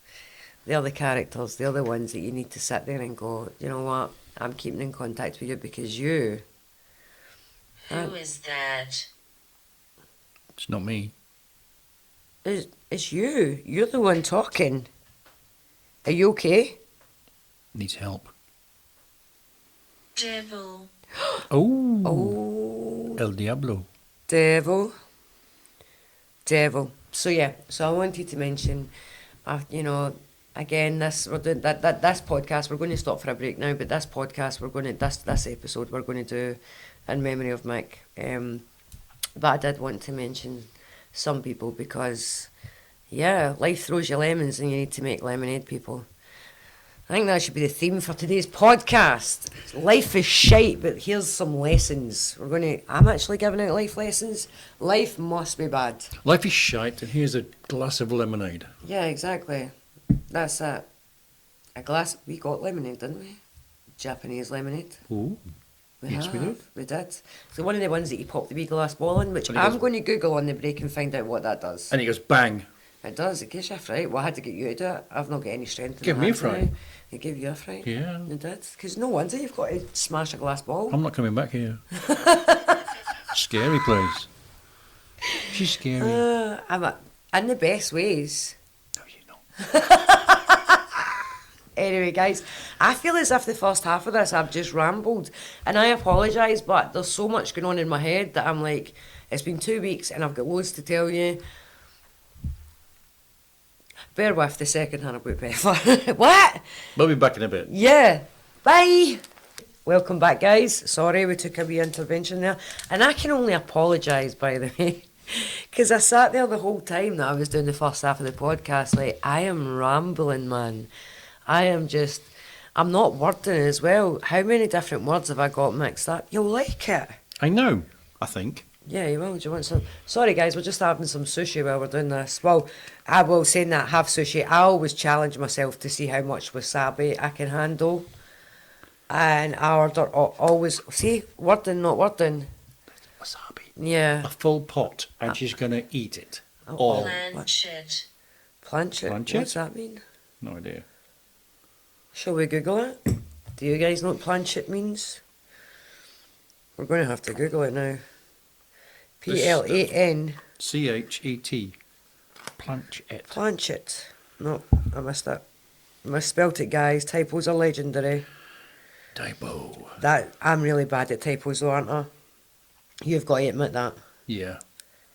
They're the ones that you need to sit there and go, you know what, I'm keeping in contact with you because you. Who is that? It's not me. It's you. You're the one talking. Are you okay? Needs help. Devil. Oh, Oh, El Diablo. devil. So yeah, so I wanted to mention, you know, again, we're doing this podcast. We're going to stop for a break now, but this podcast this episode we're going to do in memory of Mick. But I did want to mention some people because, yeah, life throws you lemons and you need to make lemonade, people. I think that should be the theme for today's podcast. Life is shite, but here's some lessons. I'm actually giving out life lessons. Life must be bad. Life is shite, and here's a glass of lemonade. Yeah, exactly. That's it. We got lemonade, didn't we? Japanese lemonade. Ooh. Yes, we did. We did. So one of the ones that you pop the wee glass ball in, which I'm going to Google on the break and find out what that does. And it goes bang. It does. It gives you a fright. Well, I had to get you to do it. I've not got any strength. Give me a fright. It gave you a fright. Yeah. It did. Because no wonder you've got to smash a glass ball. I'm not coming back here. Scary place. She's scary. In the best ways. No, you're not. Anyway, guys, I feel as if the first half of this I've just rambled. And I apologise, but there's so much going on in my head that I'm like, it's been 2 weeks and I've got loads to tell you. Bear with the second hand about Faithur. What? We'll be back in a bit. Yeah. Bye. Welcome back, guys. Sorry, we took a wee intervention there. And I can only apologise, by the way, because I sat there the whole time that I was doing the first half of the podcast, like, I am rambling, man. I'm not wording as well. How many different words have I got mixed up? You'll like it. I know, I think. Yeah, you will. Do you want some? Sorry, guys, we're just having some sushi while we're doing this. Well, I will say that have sushi. I always challenge myself to see how much wasabi I can handle. And I order always, see, wording, not wording. Wasabi. Yeah. A full pot, and she's going to eat it. Oh, Planchet. Planchet? Planchet? What's that mean? No idea. Shall we Google it? Do you guys know what planchet means? We're going to have to Google it now. P-L-A-N. C-H-E-T. Planchet. Planchet. No, I missed it. Misspelt it, guys. Typos are legendary. Typo. I'm really bad at typos, though, aren't I? You've got to admit that. Yeah.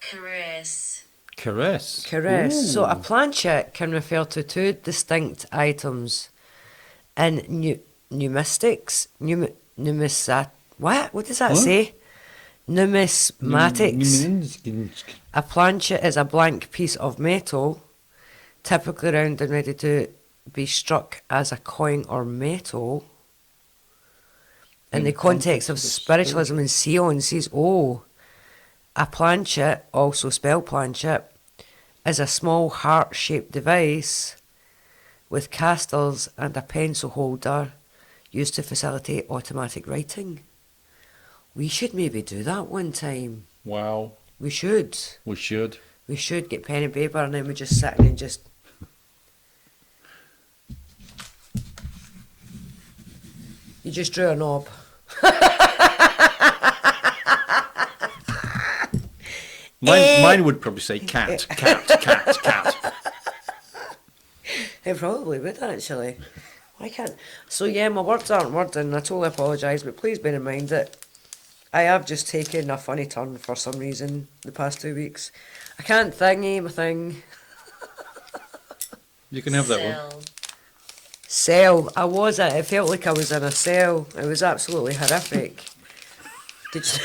Caress. Caress. Caress. Ooh. So a planchet can refer to two distinct items in numismatics. What does that say? Numismatics. A planchet is a blank piece of metal, typically round and ready to be struck as a coin or metal. In the context of spiritualism and seances, a planchet, also spelled planchet, is a small heart-shaped device with casters and a pencil holder used to facilitate automatic writing. We should maybe do that one time. Wow. We should. We should. We should get pen and paper and then we just sit and just... You just drew a knob. Mine would probably say cat, cat, cat, cat. It probably would, actually. Why can't... So, yeah, my words aren't wording. I totally apologise, but please bear in mind that I have just taken a funny turn for some reason the past 2 weeks. I can't thingy my thing. You can have that one. Cell. It felt like I was in a cell. It was absolutely horrific. Did you...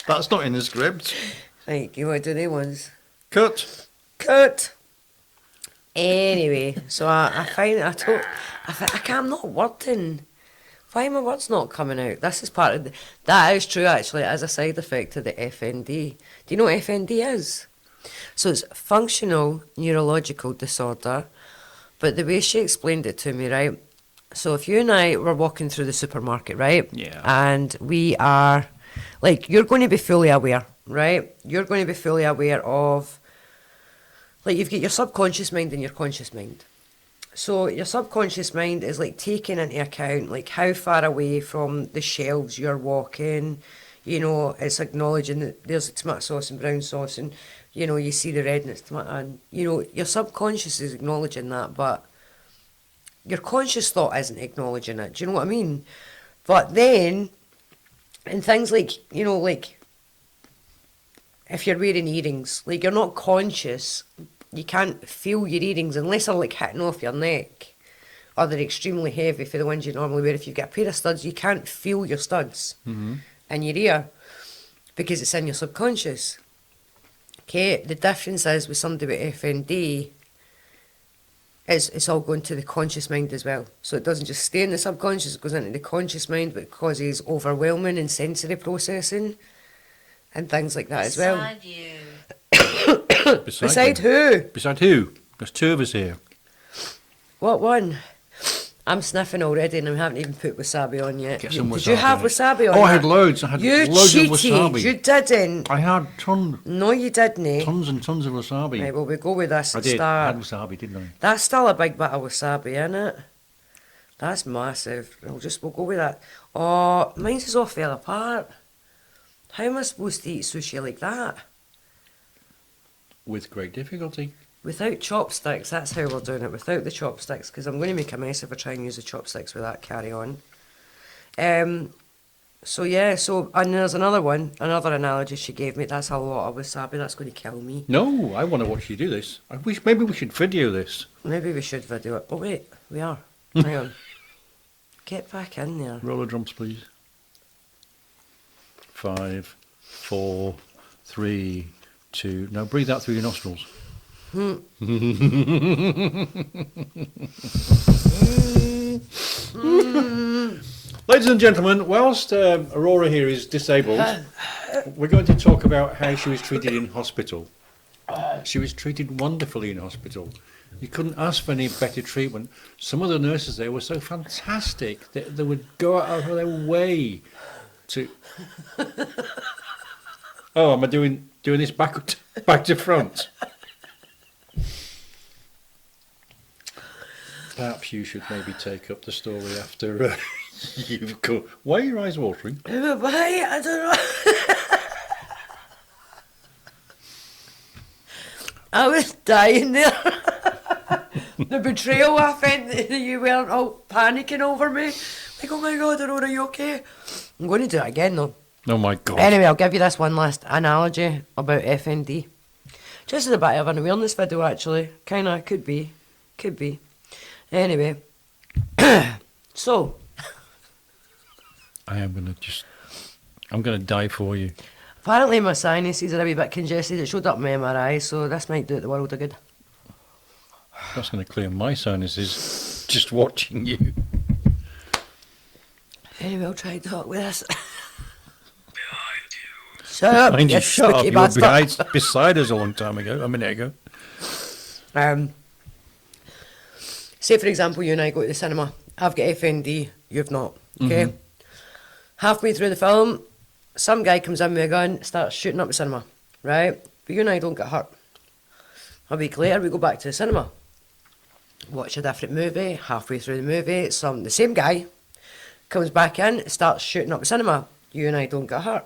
That's not in the script. Right, you want to do the ones? Cut. Anyway, so I find I'm not wording. Why are my words not coming out? This is part of that is true actually as a side effect of the FND. Do you know what FND is? So it's functional neurological disorder, but the way she explained it to me, right? So if you and I were walking through the supermarket, right? Yeah. And we are, like, you're going to be fully aware, right? You're going to be fully aware of, like, you've got your subconscious mind and your conscious mind. So your subconscious mind is like taking into account like how far away from the shelves you're walking. You know, it's acknowledging that there's tomato sauce and brown sauce, and you know you see the red and it's tomato. And you know your subconscious is acknowledging that, but your conscious thought isn't acknowledging it. Do you know what I mean? But then, and things like, you know, like, if you're wearing earrings, like, you're not conscious, you can't feel your earrings unless they're, like, hitting off your neck, or they're extremely heavy for the ones you normally wear. If you've got a pair of studs, you can't feel your studs in your ear, because it's in your subconscious. Okay, the difference is with somebody with FND, it's all going to the conscious mind as well. So it doesn't just stay in the subconscious, it goes into the conscious mind, but it causes overwhelming and sensory processing and things like that as well. Beside you. Beside who? Beside who? There's two of us here. What one? I'm sniffing already and I haven't even put wasabi on yet. Get some Did you wasabi have on it. wasabi on Oh, I that? had loads. I had You loads cheated. of wasabi. You didn't. I had tons No, you didn't. and tons of wasabi. Right, well, we go with this I at did. I start. had wasabi, didn't I? That's still a big bit of wasabi, isn't it? That's massive. We'll go with that. Oh, mine's is all fell apart. How am I supposed to eat sushi like that? With great difficulty. Without chopsticks, that's how we're doing it. Without the chopsticks, because I'm going to make a mess if I try and use the chopsticks with that carry on. So yeah, and there's another one, another analogy she gave me. That's a lot of wasabi. That's going to kill me. No, I want to watch you do this. I wish maybe we should video this. Maybe we should video it. Oh wait, we are. Hang on. Get back in there. Roller drums, please. 5, 4, 3, 2. Now breathe out through your nostrils. Ladies and gentlemen, whilst Aurora here is disabled, we're going to talk about how she was treated in hospital. She was treated wonderfully in hospital. You couldn't ask for any better treatment. Some of the nurses there were so fantastic that they would go out of their way to... Oh, am I doing this back to front? Perhaps you should maybe take up the story after you've come. Why are your eyes watering? Why? I don't know. I was dying there. The betrayal I felt that you weren't all panicking over me. Like, oh my God, Aurora, are you okay? I'm going to do it again though. Oh my God. Anyway, I'll give you this one last analogy about FND. Just as a bit of an awareness video actually. Kinda, could be. Anyway. So. I'm gonna die for you. Apparently my sinuses are a wee bit congested. It showed up in my MRI, so this might do it the world of good. That's gonna clear my sinuses just watching you. Anyway, I'll try and talk with this. Shut up, Mind you, you shut up. sticky You were bastard. beside us a minute ago. Say for example, you and I go to the cinema. I've got FND, you've not. Okay. Halfway through the film, some guy comes in with a gun, starts shooting up the cinema, right? But you and I don't get hurt. A week later, we go back to the cinema, watch a different movie. Halfway through the movie, the same guy comes back in, starts shooting up the cinema. You and I don't get hurt.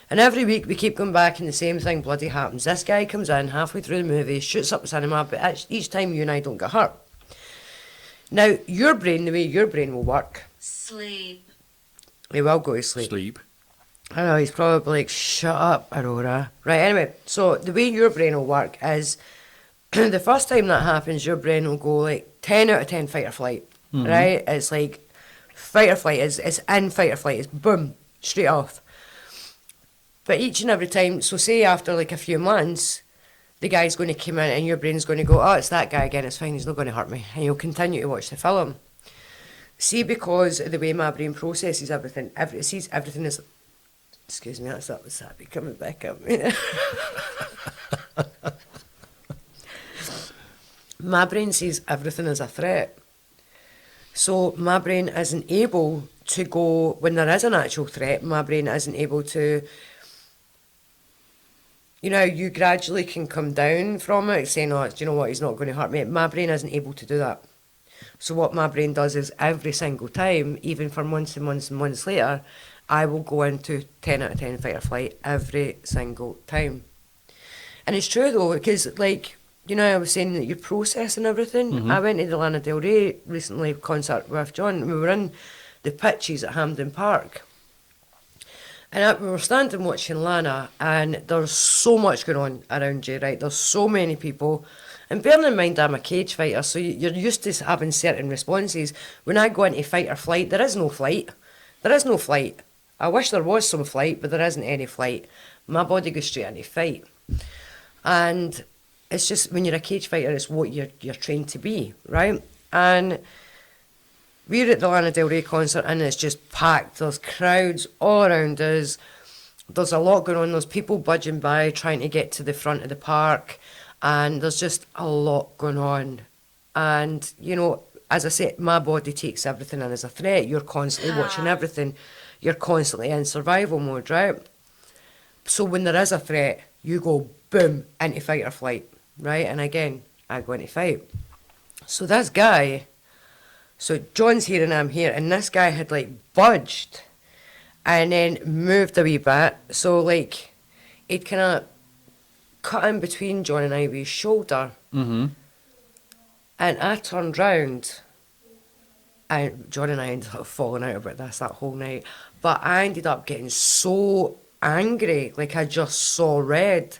And every week we keep going back and the same thing bloody happens. This guy comes in halfway through the movie, shoots up the cinema, but each time you and I don't get hurt. Now, your brain, the way your brain will work, Sleep. he will go to sleep. Sleep. I know, he's probably like, shut up, Aurora. Right, anyway, so the way your brain will work is, the first time that happens, your brain will go like 10 out of 10 fight or flight, right? It's like, fight or flight, it's in fight or flight, it's boom, straight off. But each and every time, so say after like a few months, the guy's going to come in and your brain's going to go, oh, it's that guy again, it's fine, he's not going to hurt me. And you'll continue to watch the film. See, because of the way my brain processes everything, it sees everything as... Excuse me, that's that wasabi coming back up. My brain sees everything as a threat. So my brain isn't able to go, when there is an actual threat, my brain isn't able to... You know, you gradually can come down from it, saying, oh, do you know what, he's not going to hurt me. My brain isn't able to do that. So what my brain does is every single time, even for months and months and months later, I will go into 10 out of 10 fight or flight every single time. And it's true though, because like, you know, I was saying that you're processing everything. I went to the Lana Del Rey recently concert with John. We were in the pitches at Hampden Park. And we were standing watching Lana, and there's so much going on around you, right? There's so many people. And bearing in mind I'm a cage fighter, so you're used to having certain responses. When I go into fight or flight, there is no flight. There is no flight. I wish there was some flight, but there isn't any flight. My body goes straight into fight. And it's just, when you're a cage fighter, it's what you're trained to be, right? And we're at the Lana Del Rey concert, and it's just packed. There's crowds all around us. There's a lot going on. There's people budging by, trying to get to the front of the park. And there's just a lot going on. And, you know, as I said, my body takes everything in as a threat. You're constantly watching everything. You're constantly in survival mode, right? So when there is a threat, you go, boom, into fight or flight, right? And again, I go into fight. So this guy... So John's here and I'm here, and this guy had like budged and then moved a wee bit. So like he'd kind of cut in between John and I with his shoulder. And I turned round, and John and I ended up falling out about this that whole night. But I ended up getting so angry, like I just saw red.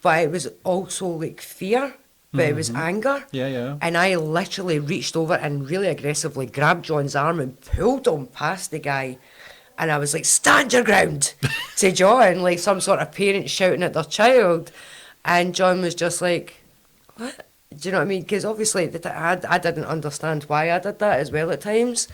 But it was also like fear. But it was anger. Yeah. And I literally reached over and really aggressively grabbed John's arm and pulled him past the guy. And I was like, stand your ground to John, like some sort of parent shouting at their child. And John was just like, what? Do you know what I mean? Because obviously I didn't understand why I did that as well at times.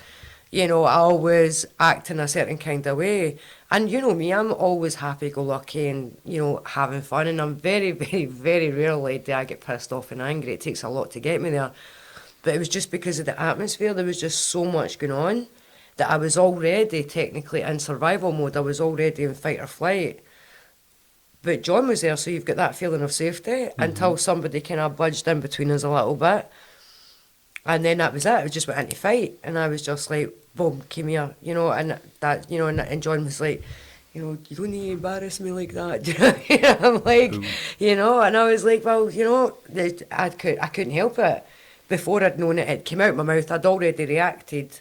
You know, I always act in a certain kind of way. And you know me, I'm always happy-go-lucky and, you know, having fun. And I'm very, very, very rarely do I get pissed off and angry. It takes a lot to get me there. But it was just because of the atmosphere. There was just so much going on that I was already technically in survival mode. I was already in fight or flight. But John was there, so you've got that feeling of safety until somebody kind of budged in between us a little bit. And then that was it. It just went into fight. And I was just like, boom, come here, you know, and that, you know, and John was like, you know, you don't need to embarrass me like that. Do you know what I mean? I'm like, you know, and I was like, well, you know, I couldn't help it. Before I'd known it, it came out my mouth, I'd already reacted.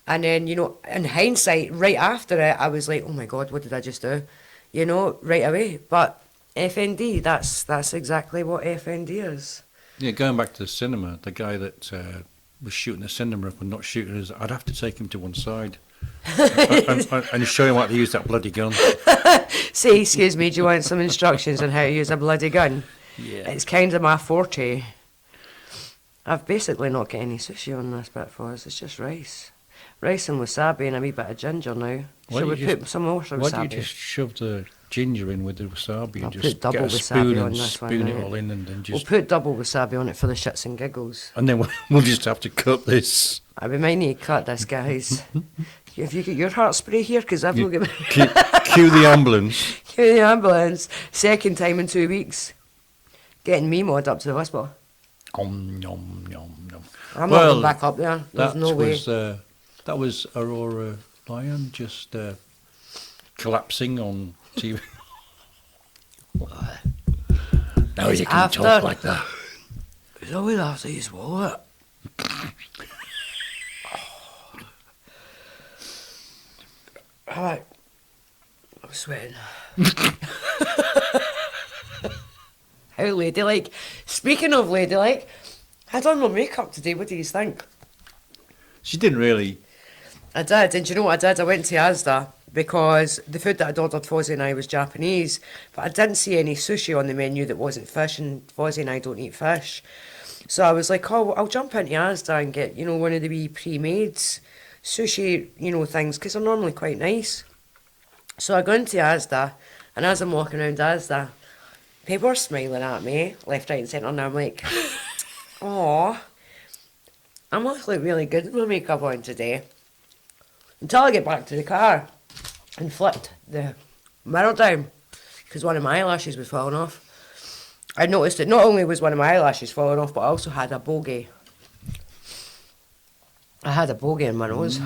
And then, you know, in hindsight, right after it, I was like, oh my God, what did I just do? You know, right away. But FND, that's exactly what FND is. Yeah, going back to the cinema, the guy that was shooting the cinema up and not shooting us, I'd have to take him to one side and show him how to use that bloody gun. Say, excuse me, do you want some instructions on how to use a bloody gun? Yeah. It's kind of my forte. I've basically not got any sushi on this bit for us. It's just rice. Rice and wasabi and a wee bit of ginger now. Should we put some more wasabi? Why don't you just shove the ginger in with the wasabi and just double get a wasabi spoon on and this spoon one, it right? all in and then just... We'll put double wasabi on it for the shits and giggles. And then we'll just have to cut this. We might need to cut this, guys. Have you got your heart spray here? Because I've not got... Cue the ambulance. Cue the ambulance. Second time in 2 weeks. Getting me mod up to the hospital. Nom, nom, nom, nom. I'm not going back up there. There's no way. That was Aurora Lion just collapsing on TV. Now you can talk like that. It's always after you swallow it. Alright. I'm sweating. How ladylike. Speaking of ladylike, I done my makeup today. What do you think? She didn't really. I did, and do you know what I did? I went to Asda because the food that I'd ordered Fozzie and I was Japanese, but I didn't see any sushi on the menu that wasn't fish, and Fozzie and I don't eat fish. So I was like, oh, I'll jump into Asda and get, you know, one of the wee pre-made sushi, you know, things, because they're normally quite nice. So I go into Asda, and as I'm walking around Asda, people are smiling at me, left, right and centre, and I'm like, aw, I must look really good with my makeup on today. Until I get back to the car and flipped the mirror down because one of my eyelashes was falling off. I noticed that not only was one of my eyelashes falling off, but I also had a bogey. I had a bogey in my nose.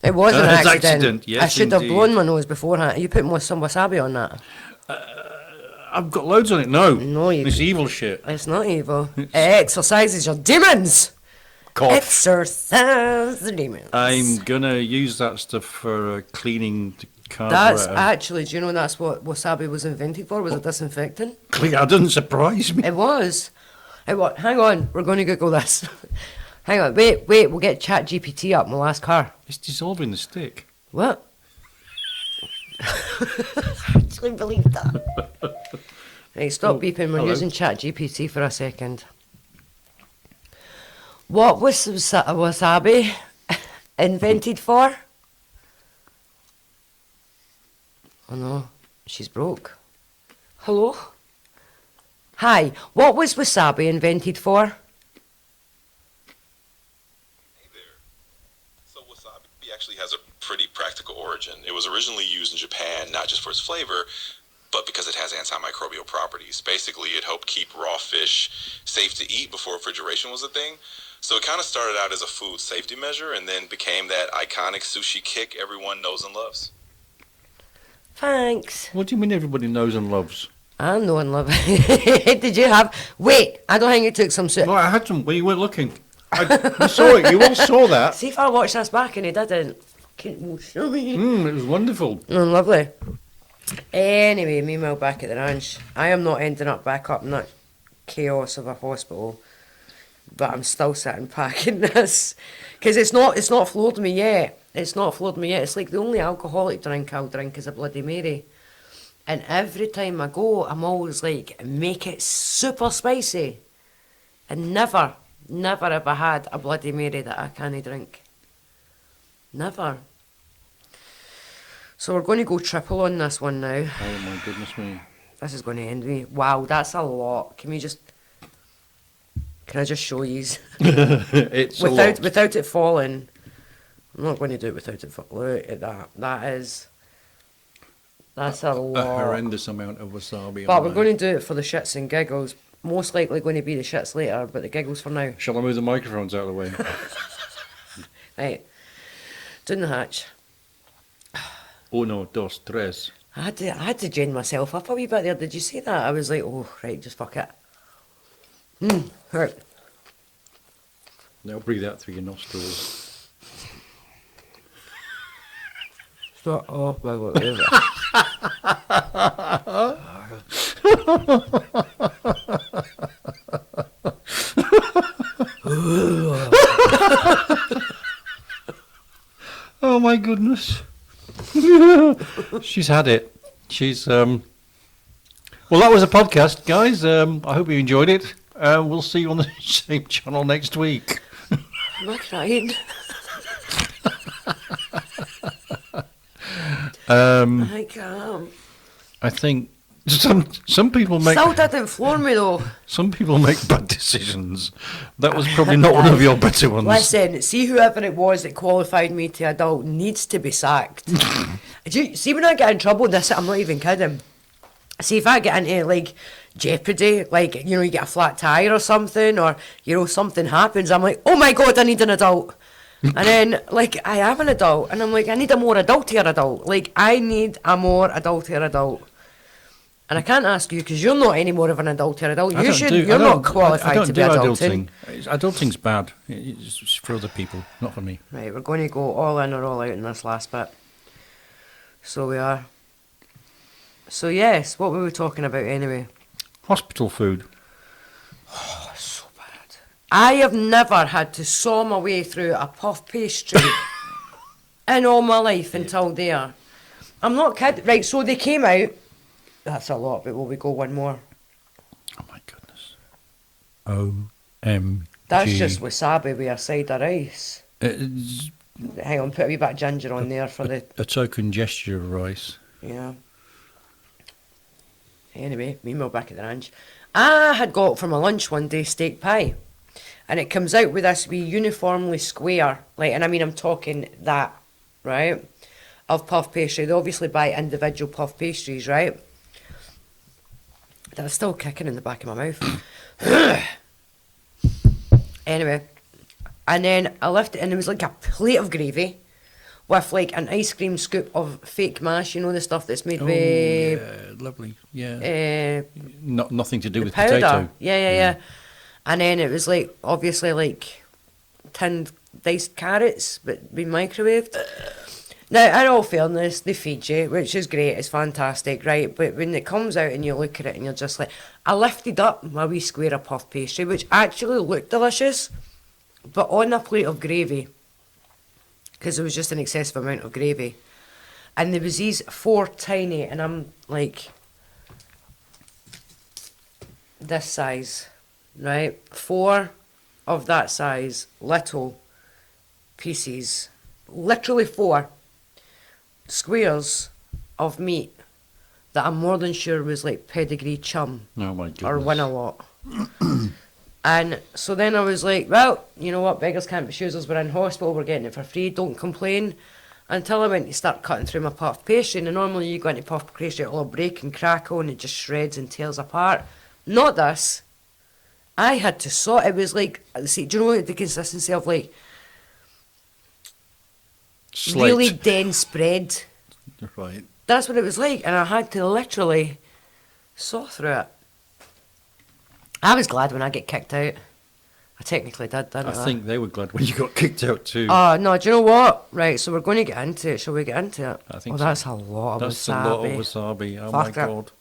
It was an accident. Yes, I should have indeed. blown my nose beforehand. You put some wasabi on that? I've got loads on it. No. No, you It's evil shit. It's not evil. It exercises your demons. Cough. Exercise the demons. I'm gonna use that stuff for cleaning the That's carburetor. actually, do you know that's what wasabi was invented for? Was a disinfectant? That doesn't surprise me. It was. Hang on, we're going to Google this. Hang on, wait, we'll get Chat GPT up and we'll ask her. It's dissolving the stick. What? I actually believe that. Right, stop beeping. We're hello. using Chat GPT for a second. What was wasabi invented for? Oh no, she's broke. Hello? Hi, what was wasabi invented for? Hey there. So wasabi actually has a pretty practical origin. It was originally used in Japan not just for its flavor, but because it has antimicrobial properties. Basically, it helped keep raw fish safe to eat before refrigeration was a thing. So it kind of started out as a food safety measure and then became that iconic sushi kick everyone knows and loves. Thanks. What do you mean everybody knows and loves? I know and love it. Did you have... Wait, I don't think you took some soup. No, I had some when you weren't looking. I saw it. You all saw that. See if I watched this back and he didn't. Can show me? It was wonderful. Lovely. Anyway, meanwhile back at the ranch, I am not ending up back up in that chaos of a hospital, but I'm still sitting packing this because it's not floored me yet. It's not floored me yet. It's like the only alcoholic drink I'll drink is a Bloody Mary, and every time I go, I'm always like, make it super spicy, and never ever had a Bloody Mary that I can't drink. Never. So we're going to go triple on this one now. Oh my goodness me. This is going to end me. Wow, that's a lot. Can I just show yous? It's a lot. Without it falling. I'm not going to do it without it falling. Look at that. That's a lot. A horrendous amount of wasabi. But we're going to do it for the shits and giggles. Most likely going to be the shits later, but the giggles for now. Shall I move the microphones out of the way? Right. Down the hatch. Uno, dos, tres. I had to gin myself up a wee bit there. Did you see that? I was like, oh, right, just fuck it. Right. Now breathe out through your nostrils. Start off by whatever. Oh my goodness. She's had it. She's well, that was a podcast, guys. I hope you enjoyed it. We'll see you on the same channel next week. Am I crying? I can't. I think some people make Still didn't floor me though. some people make bad decisions. That was probably not one of your better ones. Listen, see whoever it was that qualified me to adult needs to be sacked. See when I get in trouble, I'm not even kidding. See if I get into like jeopardy, like you get a flat tire or something, or something happens, I'm like, oh my god, I need an adult. And then like I am an adult, and I'm like, I need a more adultier adult. Like I need a more adultier adult. And I can't ask you because you're not any more of an adultier adult. You're not qualified to be adulting. Adulting's bad. It's for other people, not for me. Right, we're going to go all in or all out in this last bit. So we are. So yes, what were we talking about anyway? Hospital food. Oh, so bad. I have never had to saw my way through a puff pastry in all my life until there. I'm not kidding. Right, so they came out. That's a lot, but will we go one more? Oh my goodness. OMG. That's just wasabi with a side of rice. Hang on, put a wee bit of ginger on there for the... A token gesture of rice. Yeah. Anyway, meanwhile back at the ranch. I had got for my lunch one day steak pie. And it comes out with this wee uniformly square, like, and I mean I'm talking that, right, of puff pastry. They obviously buy individual puff pastries, right? That's still kicking in the back of my mouth. Anyway, and then I left it and it was like a plate of gravy with like an ice cream scoop of fake mash, you know, the stuff that's made Oh, with yeah, lovely. Yeah. Nothing to do with powder. potato. Yeah. And then it was like, obviously, like tinned diced carrots, but been microwaved. Now, in all fairness, they feed you, which is great, it's fantastic, right? But when it comes out and you look at it and you're just like, I lifted up my wee square of puff pastry, which actually looked delicious, but on a plate of gravy, because there was just an excessive amount of gravy. And there was these 4 tiny, and I'm like, this size, right? 4 of that size, little pieces, literally 4 squares of meat that I'm more than sure was like pedigree chum Oh my goodness. or win a lot. And so then I was like, well, you know what, beggars can't be choosers, we're in hospital, we're getting it for free, don't complain. Until I went to start cutting through my puff pastry, and normally you go into puff pastry, it'll all break and crackle and it just shreds and tears apart. Not this. I had to sort it. Was like, see, do you know the consistency of like Slate. really dense bread? Right. That's what it was like, and I had to literally saw through it. I was glad when I get kicked out. I technically didn't I I? think they were glad when you got kicked out too. Oh, no, do you know what? Right, so we're going to get into it. Shall we get into it? I think oh, so. that's a lot of That's wasabi. a lot of wasabi. Oh my Fuck it. god.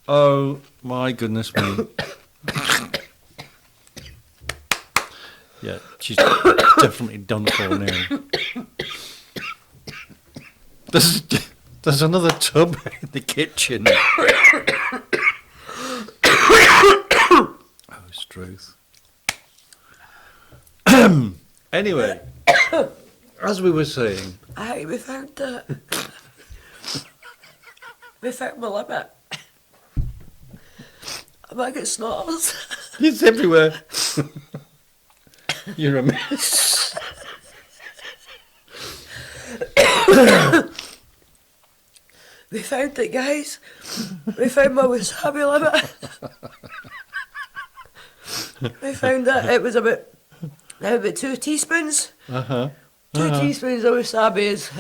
Oh my goodness me. Yeah, she's definitely done for now. There's another tub in the kitchen. Oh, Struth. Anyway, as we were saying, Aye, we found it. We found my limit. I might get snotters. it's everywhere. You're a mess. We found it, guys. We found my wasabi limit. We found it. It was about 2 teaspoons. 2 teaspoons of wasabi is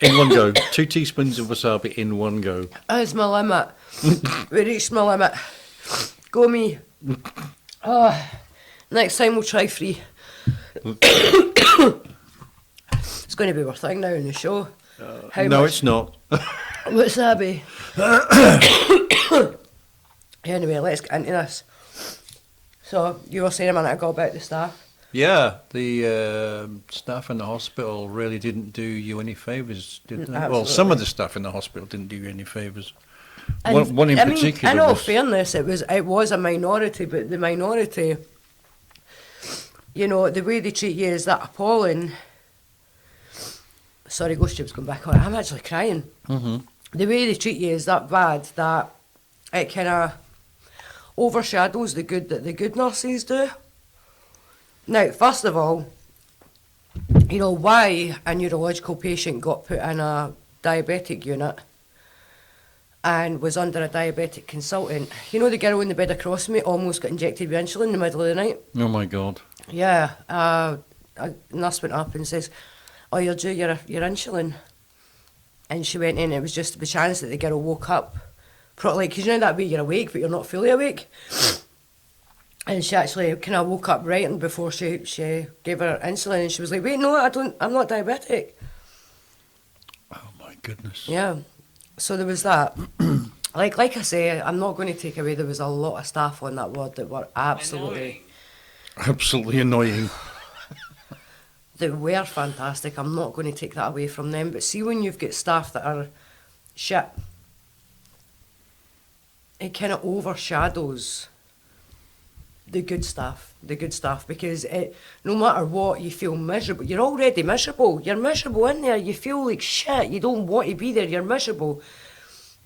In one go. 2 teaspoons of wasabi in one go. that's my limit. We reached my limit. Go me. Oh, next time we'll try 3. It's going to be our thing now in the show. How No, much it's not. wasabi. Anyway, let's get into this. So, you were saying a minute ago about the staff. Yeah, the staff in the hospital really didn't do you any favours, did they? Well, some of the staff in the hospital didn't do you any favours. And, One in I mean, particular in all was... fairness, it was a minority, but the minority, you know, the way they treat you is that appalling. Sorry, Ghost Tube's going back on. I'm actually crying. Mm-hmm. The way they treat you is that bad that it kind of overshadows the good that the good nurses do. Now, first of all, you know, why a neurological patient got put in a diabetic unit and was under a diabetic consultant. You know, the girl in the bed across from me almost got injected with insulin in the middle of the night? Oh my God. Yeah, a nurse went up and says, oh, you're due your insulin. And she went in, it was just the chance that the girl woke up. Like, because you know that way you're awake, but you're not fully awake. And she actually kind of woke up right and before she gave her insulin, and she was like, wait, no, I'm not diabetic. Oh my goodness. Yeah, so there was that. like I say, I'm not going to take away, there was a lot of staff on that ward that were absolutely... Absolutely annoying. They were fantastic. I'm not going to take that away from them. But see, when you've got staff that are shit, it kind of overshadows the good stuff, because no matter what, you feel miserable. You're already miserable. You're miserable in there. You feel like shit. You don't want to be there. You're miserable.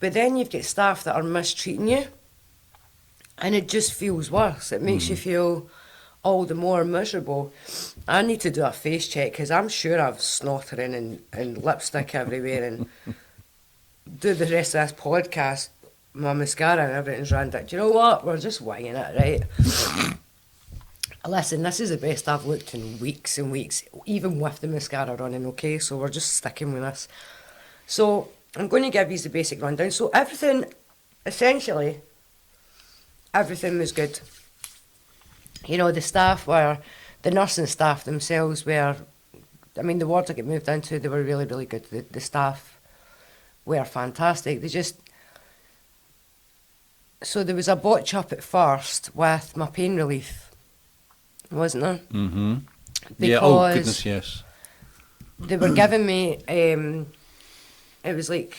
But then you've got staff that are mistreating you, and it just feels worse. It makes you feel all the more miserable. I need to do a face check because I'm sure I've snottering and lipstick everywhere and do the rest of this podcast. My mascara and everything's ran down. Do you know what? We're just winging it, right? Listen, this is the best I've looked in weeks and weeks, even with the mascara running, okay? So we're just sticking with this. So I'm going to give you the basic rundown. So everything, essentially, everything was good. You know, the nursing staff themselves were, I mean, the wards I get moved into, they were really, really good. The staff were fantastic. So there was a botch up at first with my pain relief, wasn't there? Mm-hmm. Because Yeah, oh goodness, yes. they were giving me, it was like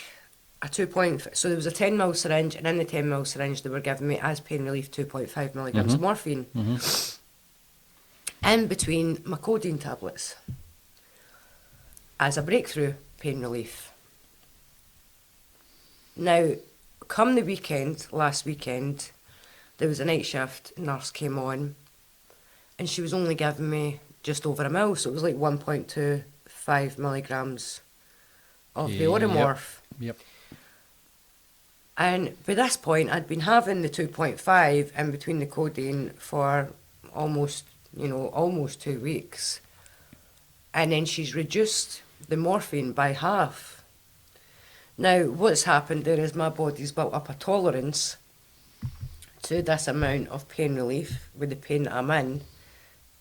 a 2 so there was a 10 ml syringe, and in the 10 ml syringe they were giving me as pain relief 2.5 milligrams of morphine. In between my codeine tablets as a breakthrough pain relief. Now, come the weekend, last weekend, there was a night shift nurse came on, and she was only giving me just over a mil, so it was like 1.25 milligrams of the Oromorph. Yep. And by this point, I'd been having the 2.5 in between the codeine for almost 2 weeks. And then she's reduced the morphine by half. Now, what's happened there is my body's built up a tolerance to this amount of pain relief with the pain that I'm in,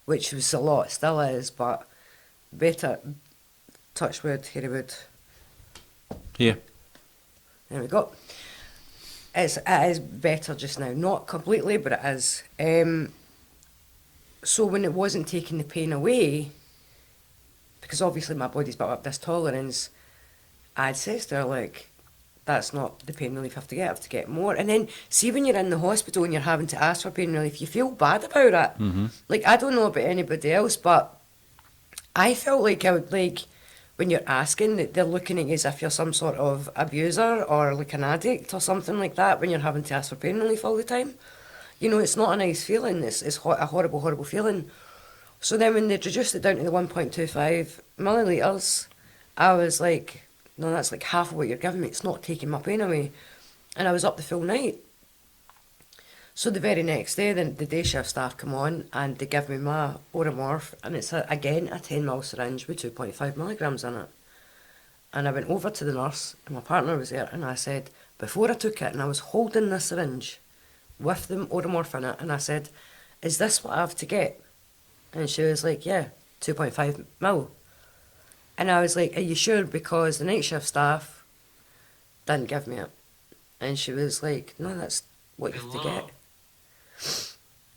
which was a lot, still is, but better, touch wood, hairy wood. Yeah. There we go. It is better just now. Not completely, but it is. So when it wasn't taking the pain away, because obviously my body's built up this tolerance, I'd said to her, like, that's not the pain relief I have to get more. And then, see when you're in the hospital and you're having to ask for pain relief, you feel bad about it. Mm-hmm. Like, I don't know about anybody else, but I felt like when you're asking, that they're looking at you as if you're some sort of abuser or like an addict or something like that when you're having to ask for pain relief all the time. You know, it's not a nice feeling. It's a horrible, horrible feeling. So then when they reduced it down to the 1.25 millilitres, I was like, no, that's like half of what you're giving me. It's not taking my pain away. And I was up the full night. So the very next day, the day shift staff come on and they give me my Oromorph, and it's again a 10 ml syringe with 2.5 milligrams in it. And I went over to the nurse, and my partner was there, and I said, before I took it, and I was holding the syringe with the Oromorph in it, and I said, is this what I have to get? And she was like, yeah, 2.5 mil. And I was like, are you sure? Because the night shift staff didn't give me it. And she was like, no, that's what you have to get.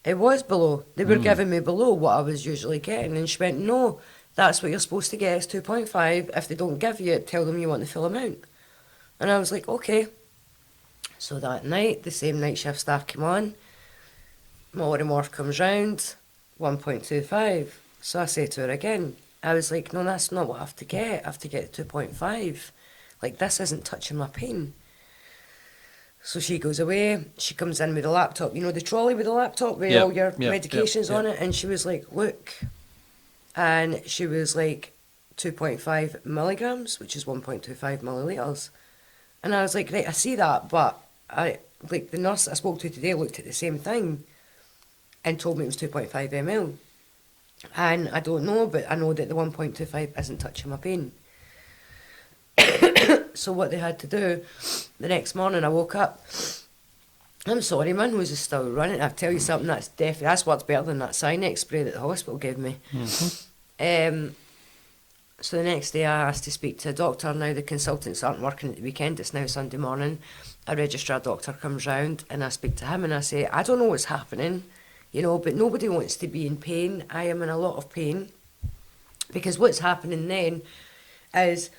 It was below. They were giving me below what I was usually getting. And she went, no, that's what you're supposed to get is 2.5. If they don't give you it, tell them you want the full amount. And I was like, okay. So that night, the same night shift staff came on. My Oromorph comes round, 1.25. So I say to her again, I was like, no, that's not what I have to get. I have to get 2.5. Like, this isn't touching my pain. So she goes away, she comes in with the laptop, you know, the trolley with the laptop with all your medications on it, and she was like, look. And she was like, 2.5 milligrams, which is 1.25 millilitres. And I was like, right, I see that, but the nurse I spoke to today looked at the same thing and told me it was 2.5 ml. And I don't know, but I know that the 1.25 isn't touching my pain. So what they had to do, the next morning I woke up, I'm sorry, my nose is still running. I'll tell you something, that's what's better than that Sinex spray that the hospital gave me. Mm-hmm. So the next day I asked to speak to a doctor. Now the consultants aren't working at the weekend, it's now Sunday morning. A registrar doctor comes round and I speak to him and I say, I don't know what's happening, you know, but nobody wants to be in pain. I am in a lot of pain. Because what's happening then is...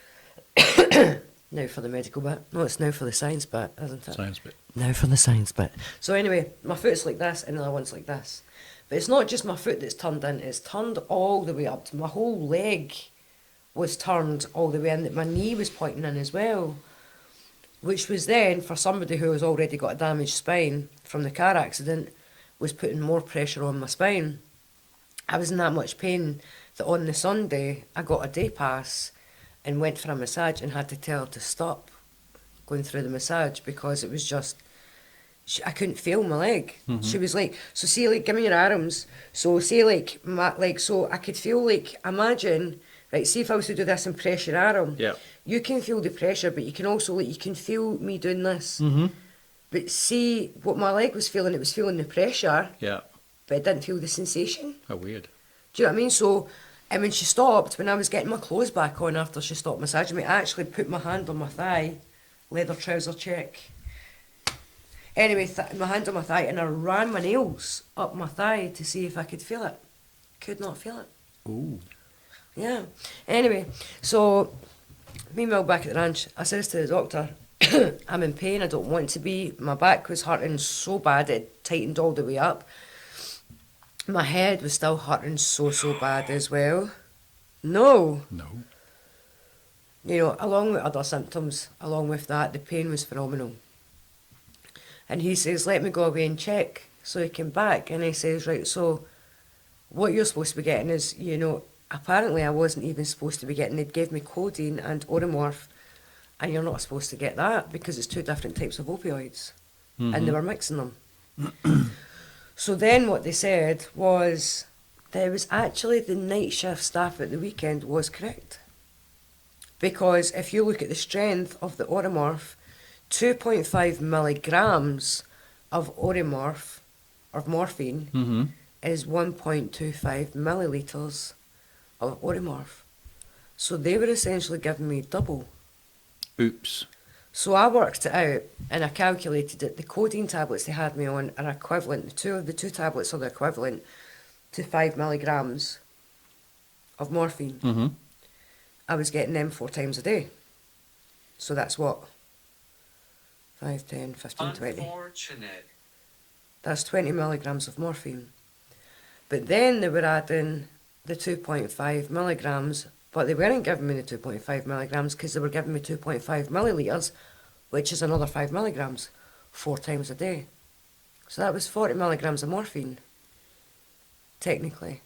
Now for the medical bit. No, it's now for the science bit, isn't it? Science bit. Now for the science bit. So anyway, my foot's like this and the other one's like this. But it's not just my foot that's turned in, it's turned all the way up. To my whole leg was turned all the way in, that my knee was pointing in as well. Which was then, for somebody who has already got a damaged spine from the car accident, was putting more pressure on my spine. I was in that much pain that on the Sunday, I got a day pass and went for a massage and had to tell her to stop going through the massage because it was just I couldn't feel my leg. She was like, so see, like, give me your arms. So say, like, so I could feel, like, imagine, right, see if I was to do this and press your arm. Yeah. You can feel the pressure, but you can also, like, you can feel me doing this. But see, what my leg was feeling, it was feeling the pressure, Yeah. but it didn't feel the sensation. How weird. Do you know what I mean? So, and when she stopped, when I was getting my clothes back on after she stopped massaging me, I actually put my hand on my thigh, leather trouser check. Anyway, my hand on my thigh, and I ran my nails up my thigh to see if I could feel it. Could not feel it. Ooh. Yeah. Anyway, so meanwhile back at the ranch, I says to the doctor, I'm in pain, I don't want to be. My back was hurting so bad it tightened all the way up. My head was still hurting so bad as well. No. No. You know, along with other symptoms, along with that, the pain was phenomenal. And he says, let me go away and check. So he came back and he says, right, so what you're supposed to be getting is, you know, apparently I wasn't even supposed to be getting, they'd gave me codeine and oromorph, and you're not supposed to get that because it's 2 different types of opioids. And they were mixing them. So then what they said was, there was actually the night shift staff at the weekend was correct. Because if you look at the strength of the oromorph, 2.5 milligrams of oromorph, or morphine, is 1.25 millilitres of oromorph. So they were essentially giving me double. Oops. So I worked it out and I calculated it. The codeine tablets they had me on are equivalent, the two tablets are the equivalent to 5 milligrams of morphine. I was getting them 4 times a day. So that's what? 5, 10, 15, 20. Unfortunate. That's 20 milligrams of morphine. But then they were adding the 2.5 milligrams, but they weren't giving me the 2.5 milligrams because they were giving me 2.5 millilitres, which is another 5 milligrams, 4 times a day. So that was 40 milligrams of morphine, technically.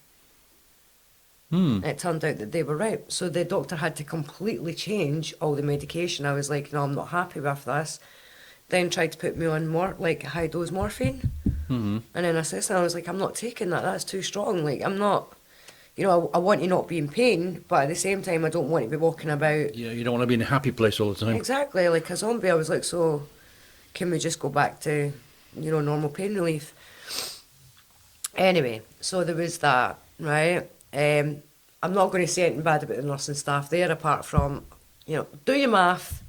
It turned out that they were right. So the doctor had to completely change all the medication. I was like, no, I'm not happy with this. Then tried to put me on more like high dose morphine. And then I said, I was like, I'm not taking that. That's too strong. Like, I'm not, you know, I want to not be in pain, but at the same time, I don't want to be walking about. Yeah, you don't want to be in a happy place all the time. Exactly, like a zombie. I was like, so can we just go back to, you know, normal pain relief? Anyway, so there was that, right? I'm not going to say anything bad about the nursing staff there, apart from, you know, do your math.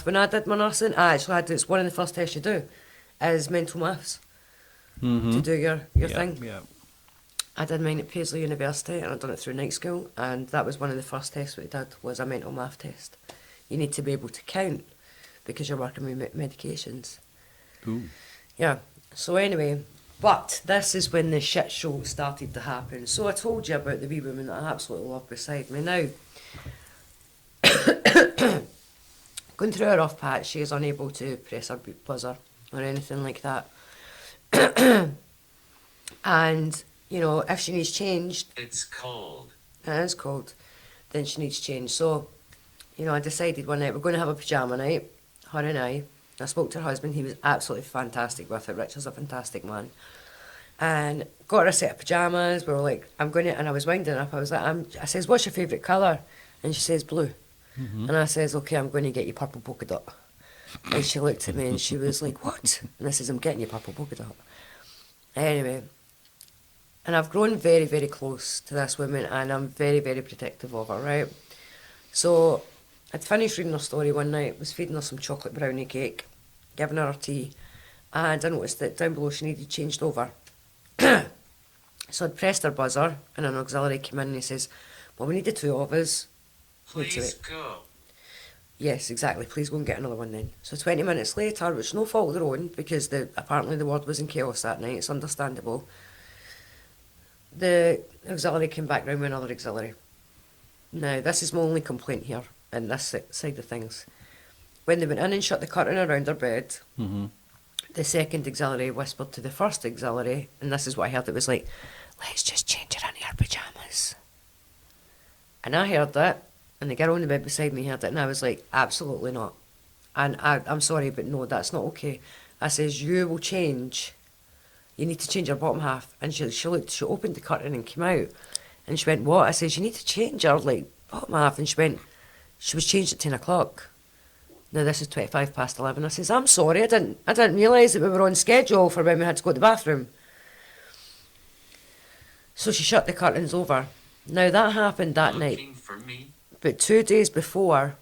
When I did my nursing, I actually had to, it's one of the first tests you do, is mental maths, to do your thing. Yeah. I did mine at Paisley University, and I'd done it through night school, and that was one of the first tests we did, was a mental math test. You need to be able to count, because you're working with medications. Ooh. Yeah, so anyway, but this is when the shit show started to happen. So I told you about the wee woman that I absolutely love beside me. Now, going through her off patch, she is unable to press her buzzer or anything like that. And, you know, if she needs changed, It's cold. it is cold, then she needs change. So, you know, I decided one night we're going to have a pyjama night, her and I. I spoke to her husband, he was absolutely fantastic with it. Richard's a fantastic man. And got her a set of pyjamas. We were like, I'm going to, and I was winding up. I was like, I says, what's your favourite colour? And she says, blue. And I says, okay, I'm going to get you purple polka dot. And she looked at me and she was like, what? And I says, I'm getting you purple polka dot. Anyway, and I've grown very, very close to this woman, and I'm very, very protective of her, right? So I'd finished reading her story one night, was feeding her some chocolate brownie cake, giving her tea, and I noticed that down below she needed changed over. So I'd pressed her buzzer, and an auxiliary came in and he says, well, we need the 2 of us. Please go. Yes, exactly. Please go and get another one then. So 20 minutes later, which is no fault of their own, because apparently the ward was in chaos that night, it's understandable. The auxiliary came back round with another auxiliary. Now, this is my only complaint here, in this side of things. When they went in and shut the curtain around her bed, the second auxiliary whispered to the first auxiliary, and this is what I heard, it was like, let's just change her into her pyjamas. And I heard that, and the girl in the bed beside me heard it, and I was like, absolutely not. And I'm sorry, but no, that's not okay. I says, you will change. You need to change your bottom half. And she looked, she opened the curtain and came out. And she went, what? I says, you need to change your, like, bottom half. And she went, she was changed at 10 o'clock. Now this is 25 past 11. I says, I'm sorry, I didn't realise that we were on schedule for when we had to go to the bathroom. So she shut the curtains over. Now that happened that night. Looking for me? But 2 days before,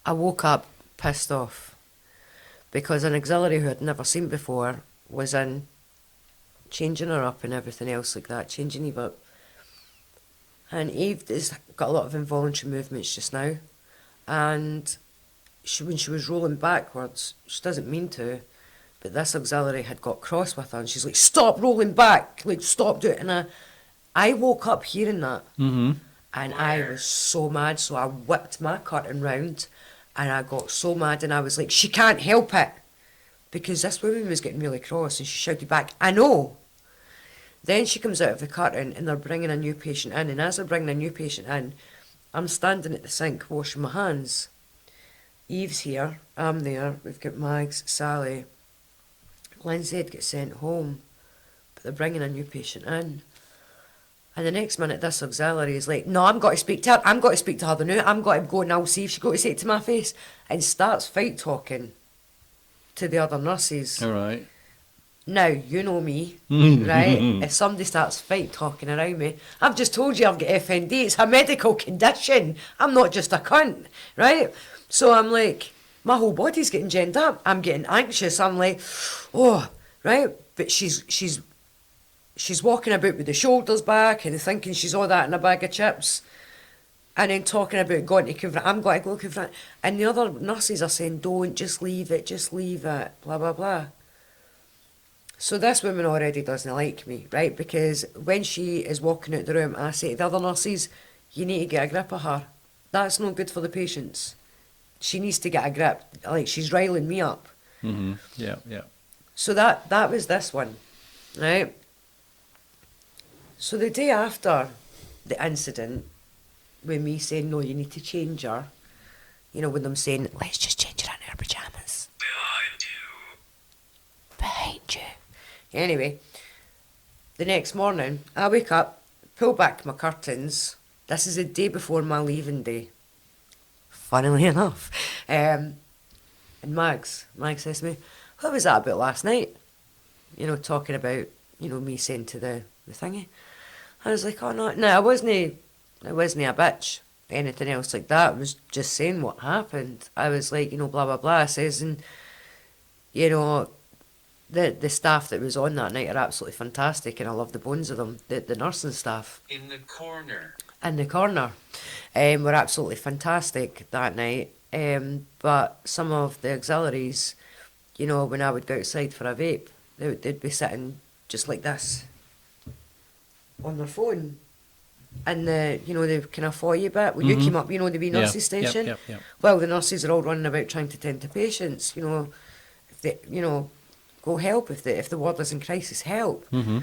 I woke up pissed off. Because an auxiliary who I'd never seen before was in, changing her up and everything else like that, changing Eve up. And Eve has got a lot of involuntary movements just now. And when she was rolling backwards, she doesn't mean to, but this auxiliary had got cross with her and she's like, stop rolling back, like stop doing it. And I woke up hearing that. Mm-hmm. And I was so mad, so I whipped my curtain round and I got so mad and I was like, she can't help it. Because this woman was getting really cross and she shouted back, I know. Then she comes out of the curtain and they're bringing a new patient in. And as they're bringing a new patient in, I'm standing at the sink washing my hands. Eve's here, I'm there, we've got Mags, Sally. Lindsay had got sent home, but they're bringing a new patient in. And the next minute this auxiliary is like, no, I'm got to speak to her, I'm got to speak to her now, I'm got to go and I'll see if she got to say it to my face. And starts fight talking to the other nurses. All right. Now, you know me, right? If somebody starts fight talking around me, I've just told you I've got FND, it's a medical condition. I'm not just a cunt, right? So I'm like, my whole body's getting ginned up. I'm getting anxious. I'm like, oh, right? But she's walking about with the shoulders back and thinking she's all that in a bag of chips. And then talking about going to confront, I'm going to go confront. And the other nurses are saying, don't, just leave it, blah, blah, blah. So this woman already doesn't like me, right? Because when she is walking out the room, I say to the other nurses, you need to get a grip of her. That's not good for the patients. She needs to get a grip. Like, she's riling me up. Mm-hmm. Yeah, yeah. So that was this one, right? So the day after the incident, with me saying, no, you need to change her, you know, with them saying, let's just change her in her pyjamas. Behind you. Anyway, the next morning, I wake up, pull back my curtains. This is the day before my leaving day. Funnily enough. And Mags says to me, what was that about last night? You know, talking about, you know, me saying to the thingy. I was like, oh no, I wasn't a bitch, anything else like that. I was just saying what happened. I was like, you know, blah, blah, blah. I says, and, you know, the staff that was on that night are absolutely fantastic and I love the bones of them. The nursing staff. In the corner. In the corner. Were absolutely fantastic that night. But some of the auxiliaries, you know, when I would go outside for a vape, they'd be sitting just like this on their phone. And the kind of foyer bit, when you came up, you know, the wee nurses station. Yep. Well, the nurses are all running about trying to tend to patients, you know, if they, you know, go help if the ward is in crisis, help. Mm-hmm.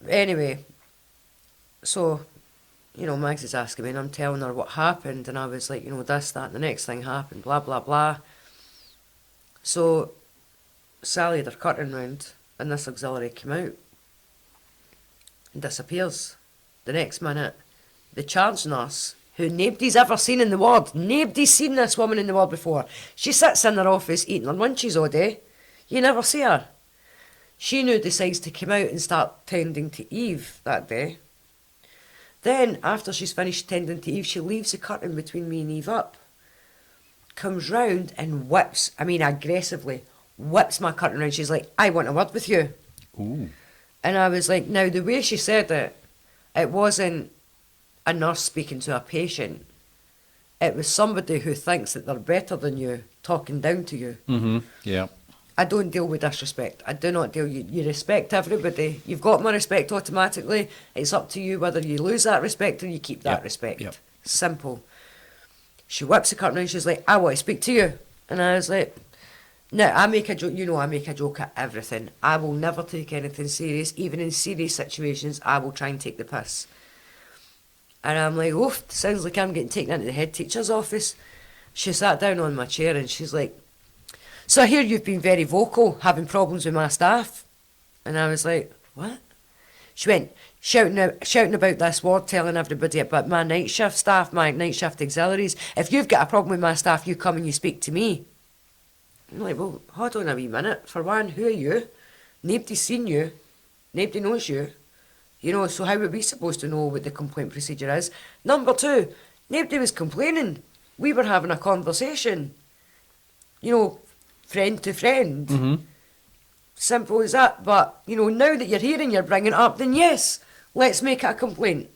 Anyway, so, you know, Mags is asking me and I'm telling her what happened and I was like, you know, this, that and the next thing happened, blah, blah, blah. So, Sally had her curtain round and this auxiliary came out and disappears. The next minute, the charge nurse, who nobody's ever seen in the ward, nobody's seen this woman in the ward before. She sits in her office eating her lunches all day. You never see her. She now decides to come out and start tending to Eve that day. Then, after she's finished tending to Eve, she leaves the curtain between me and Eve up, comes round and whips, aggressively, whips my curtain round. She's like, I want a word with you. Ooh. And I was like, now the way she said it, it wasn't a nurse speaking to a patient. It was somebody who thinks that they're better than you, talking down to you. Mm-hmm. Yeah. I don't deal with disrespect. I do not deal. You respect everybody. You've got my respect automatically. It's up to you whether you lose that respect or you keep that respect. Yep. Simple. She whips the curtain and she's like, I want to speak to you. And I was like, no, I make a joke. You know I make a joke at everything. I will never take anything serious. Even in serious situations, I will try and take the piss. And I'm like, oof, sounds like I'm getting taken into the head teacher's office. She sat down on my chair and she's like, So I hear you've been very vocal, having problems with my staff. And I was like, what? She went, shouting about this ward, telling everybody about my night shift staff, my night shift auxiliaries. If you've got a problem with my staff, you come and you speak to me. I'm like, well, hold on a wee minute. For one, who are you? Nobody's seen you. Nobody knows you. You know, so how are we supposed to know what the complaint procedure is? Number two, nobody was complaining. We were having a conversation. You know, friend to friend. Mm-hmm. Simple as that. But, you know, now that you're here and you're bringing it up, then yes, let's make it a complaint.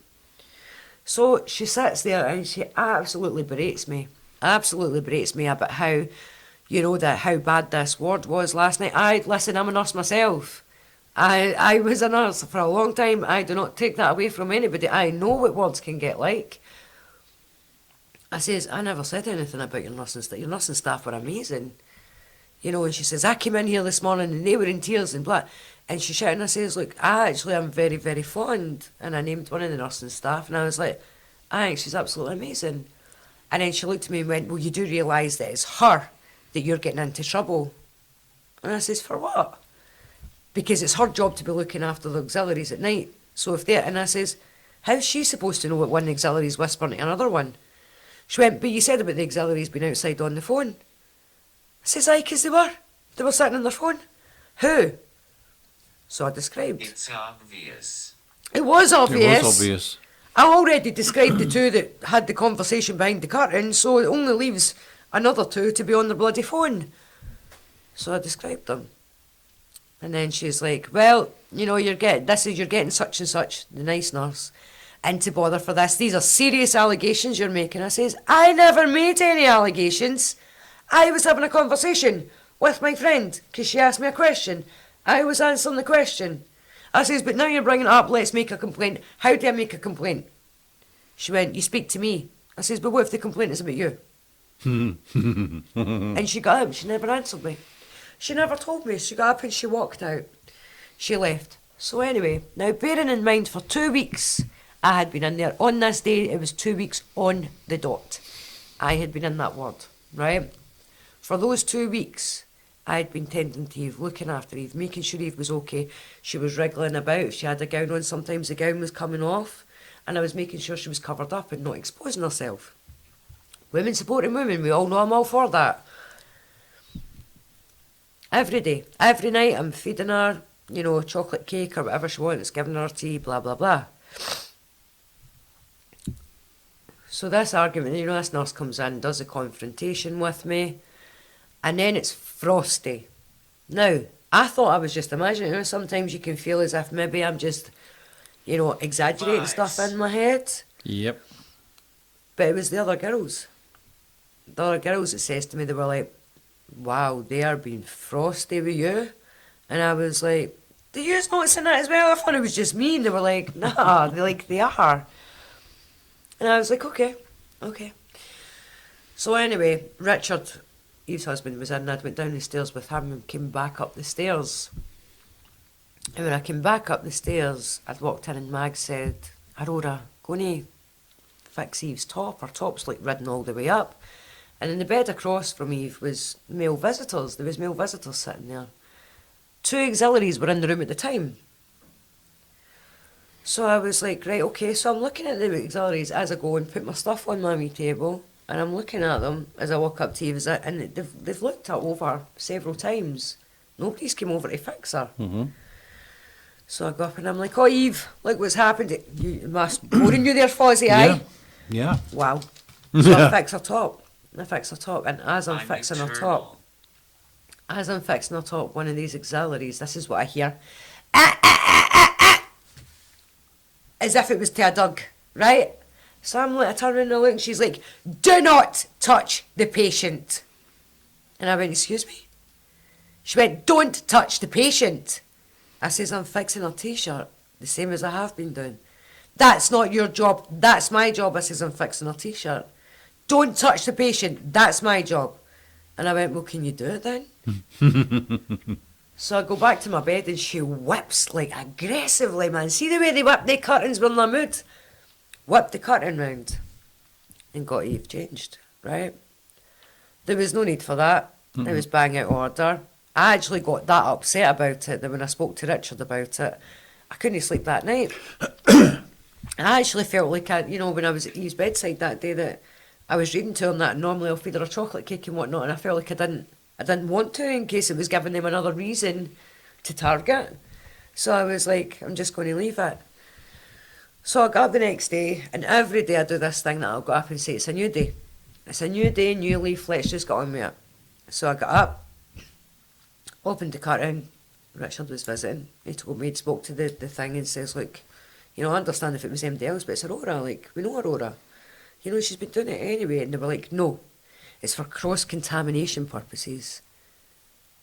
So she sits there and she absolutely berates me. Absolutely berates me about how, you know, how bad this ward was last night. Listen, I'm a nurse myself. I was a nurse for a long time. I do not take that away from anybody. I know what wards can get like. I says, I never said anything about your nursing staff. Your nursing staff were amazing. You know, and she says, I came in here this morning and they were in tears and blah. And she shouted and I says, look, I actually am very, very fond. And I named one of the nursing staff and I was like, I think she's absolutely amazing. And then she looked at me and went, well, you do realise that it's her that you're getting into trouble. And I says, for what? Because it's her job to be looking after the auxiliaries at night. So if they're, and I says, how's she supposed to know what one auxiliary's whispering to another one? She went, but you said about the auxiliaries being outside on the phone. I says, aye, 'cause they were. They were sitting on their phone. Who? So I described. It's obvious. It was obvious. It was obvious. I already described the two that had the conversation behind the curtain, so it only leaves another two to be on their bloody phone. So I described them. And then she's like, well, you know, you're getting such and such, the nice nurse, into bother for this. These are serious allegations you're making. I says, I never made any allegations. I was having a conversation with my friend because she asked me a question. I was answering the question. I says, but now you're bringing it up, let's make a complaint. How do I make a complaint? She went, you speak to me. I says, but what if the complaint is about you? And she got up, she never answered me. She never told me. She got up and she walked out. She left. So anyway, now bearing in mind for 2 weeks, I had been in there. On this day, it was 2 weeks on the dot. I had been in that ward, right? For those 2 weeks, I had been tending to Eve, looking after Eve, making sure Eve was okay. She was wriggling about. If she had a gown on, sometimes the gown was coming off. And I was making sure she was covered up and not exposing herself. Women supporting women, we all know I'm all for that. Every day, every night, I'm feeding her, you know, chocolate cake or whatever she wants, giving her tea, blah, blah, blah. So this argument, you know, this nurse comes in, does a confrontation with me, and then it's frosty. Now, I thought I was just imagining, you know, sometimes you can feel as if maybe I'm just, you know, exaggerating stuff in my head. Yep. But it was the other girls. The other girls that says to me, they were like, wow, they are being frosty with you. And I was like, do you noticing that as well? I thought it was just me. And they were like, nah, they are. And I was like, okay. So anyway, Richard, Eve's husband, was in. I went down the stairs with him and came back up the stairs. And when I came back up the stairs, I'd walked in and Mag said, Aurora, go and fix Eve's top. Her top's like ridden all the way up. And in the bed across from Eve was male visitors. There was male visitors sitting there. 2 auxiliaries were in the room at the time. So I was like, right, okay. So I'm looking at the auxiliaries as I go and put my stuff on my wee table. And I'm looking at them as I walk up to Eve. And they've looked her over several times. Nobody's come over to fix her. Mm-hmm. So I go up and I'm like, oh, Eve, look what's happened. You must boring you there, Fozzie, aye? Yeah. Wow. So I fix her top. And as I'm fixing her top, one of these auxiliaries, this is what I hear. As if it was to a Doug, right? So I'm like, I turn around and I look and she's like, do not touch the patient. And I went, excuse me? She went, don't touch the patient. I says, I'm fixing her t-shirt, the same as I have been doing. That's not your job, that's my job. I says, I'm fixing her t-shirt. Don't touch the patient, that's my job. And I went, well, can you do it then? So I go back to my bed and she whips like aggressively, man. See the way they whip the curtains when they're mood? Whipped the curtain round and got Eve changed, right? There was no need for that. It was bang out of order. I actually got that upset about it that when I spoke to Richard about it, I couldn't sleep that night. I actually felt like when I was at his bedside that day that I was reading to him that normally I'll feed her a chocolate cake and whatnot, and I felt like I didn't want to in case it was giving them another reason to target. So I was like, I'm just going to leave it. So I got up the next day, and every day I do this thing that I'll go up and say, it's a new day. It's a new day, new leaf, let's just get on with it. So I got up, opened the curtain. Richard was visiting. He told me, he'd spoke to the thing and says, look, I understand if it was anybody else, but it's Aurora, we know Aurora. She's been doing it anyway. And they were like, no, it's for cross-contamination purposes.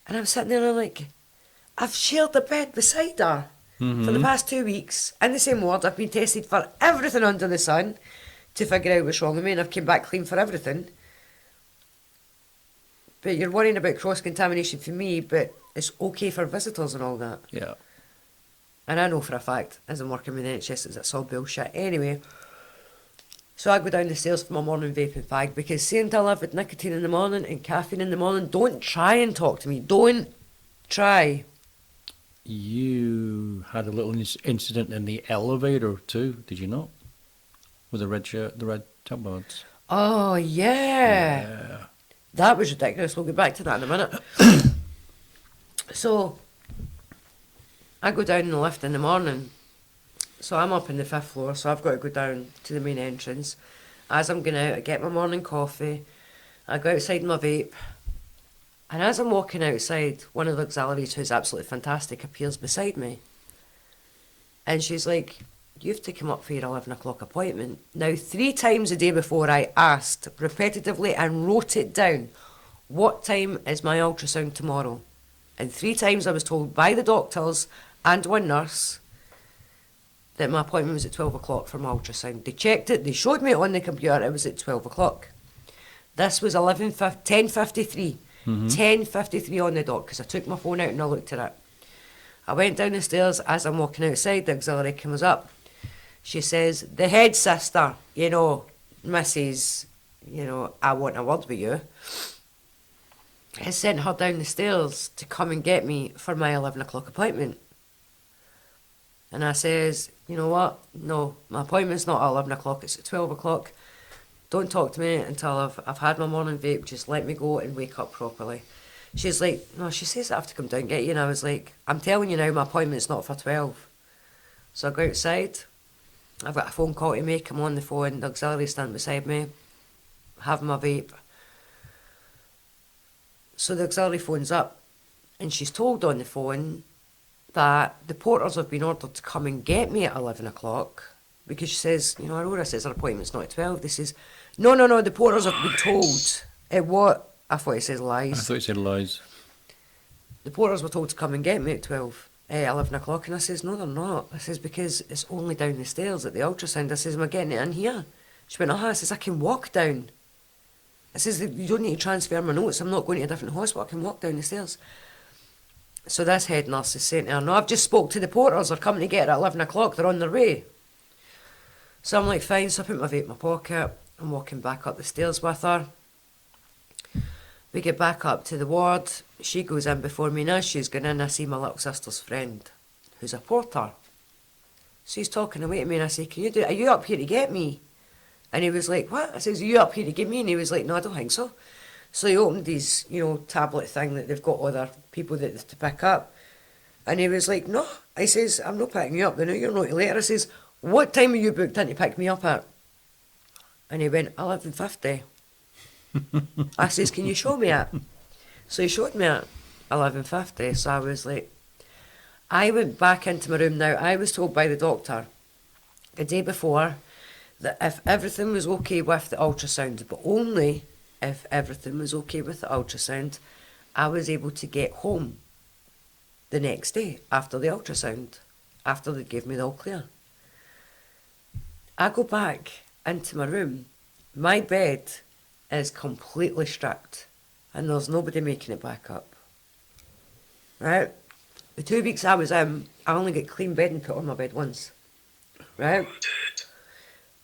And I'm sitting there and I'm like, I've shared the bed beside her for the past 2 weeks in the same ward. I've been tested for everything under the sun to figure out what's wrong with me, and I've came back clean for everything. But you're worrying about cross-contamination for me, but it's okay for visitors and all that. Yeah. And I know for a fact, as I'm working with the NHS, it's all bullshit. Anyway, so I go down the stairs for my morning vape and fag, because saying to I live with nicotine in the morning and caffeine in the morning, don't try and talk to me. Don't try. You had a little incident in the elevator too, did you not? With the red shirt, the red tabards. Oh, yeah. That was ridiculous. We'll get back to that in a minute. So, I go down in the lift in the morning. So I'm up in the 5th floor, so I've got to go down to the main entrance. As I'm going out, I get my morning coffee. I go outside my vape. And as I'm walking outside, one of the auxiliaries, who's absolutely fantastic, appears beside me. And she's like, you have to come up for your 11 o'clock appointment. Now, 3 times a day before, I asked repetitively and wrote it down, what time is my ultrasound tomorrow? And 3 times I was told by the doctors and one nurse that my appointment was at 12 o'clock for my ultrasound. They checked it, they showed me it on the computer, it was at 12 o'clock. This was 10:53. 10:53 on the dot, because I took my phone out and I looked at it. I went down the stairs. As I'm walking outside, the auxiliary comes up. She says, the head sister, Mrs., I want a word with you, has sent her down the stairs to come and get me for my 11 o'clock appointment. And I says, you know what? No, my appointment's not at 11 o'clock, it's at 12 o'clock. Don't talk to me until I've had my morning vape. Just let me go and wake up properly. She's like, no, she says I have to come down and get you. And I was like, I'm telling you now, my appointment's not for 12. So I go outside. I've got a phone call to make. I'm on the phone. The auxiliary stand beside me, having my vape. So the auxiliary phones up, and she's told on the phone that the porters have been ordered to come and get me at 11 o'clock. Because she says, Aurora says her appointment's not at 12. This is, no, the porters have been told. I thought it says lies. I thought it said lies. The porters were told to come and get me at 11 o'clock. And I says, no, they're not. I says, because it's only down the stairs at the ultrasound. I says, am I getting it in here? She went, I says, I can walk down. I says, you don't need to transfer my notes. I'm not going to a different hospital. I can walk down the stairs. So this head nurse is saying to her, no, I've just spoke to the porters. They're coming to get her at 11 o'clock. They're on their way. So I'm like, fine. So I put my vape in my pocket. I'm walking back up the stairs with her. We get back up to the ward. She goes in before me. Now she's going in, I see my little sister's friend, who's a porter. So he's talking away to me, and I say, are you up here to get me? And he was like, what? I says, are you up here to get me? And he was like, no, I don't think so. So he opened his, tablet thing that they've got other people to pick up. And he was like, no. I says, I'm not picking you up. They know you're not later. I says, what time are you booked in to pick me up at? And he went, 11:50. I says, can you show me it? So he showed me at 11:50. So I was like, I went back into my room now. I was told by the doctor the day before that if everything was okay with the ultrasound, but only if everything was okay with the ultrasound, I was able to get home the next day after the ultrasound, after they gave me the all clear. I go back into my room. My bed is completely stripped, and there's nobody making it back up. Right? The 2 weeks I was in, I only get clean bedding put on my bed once. Right?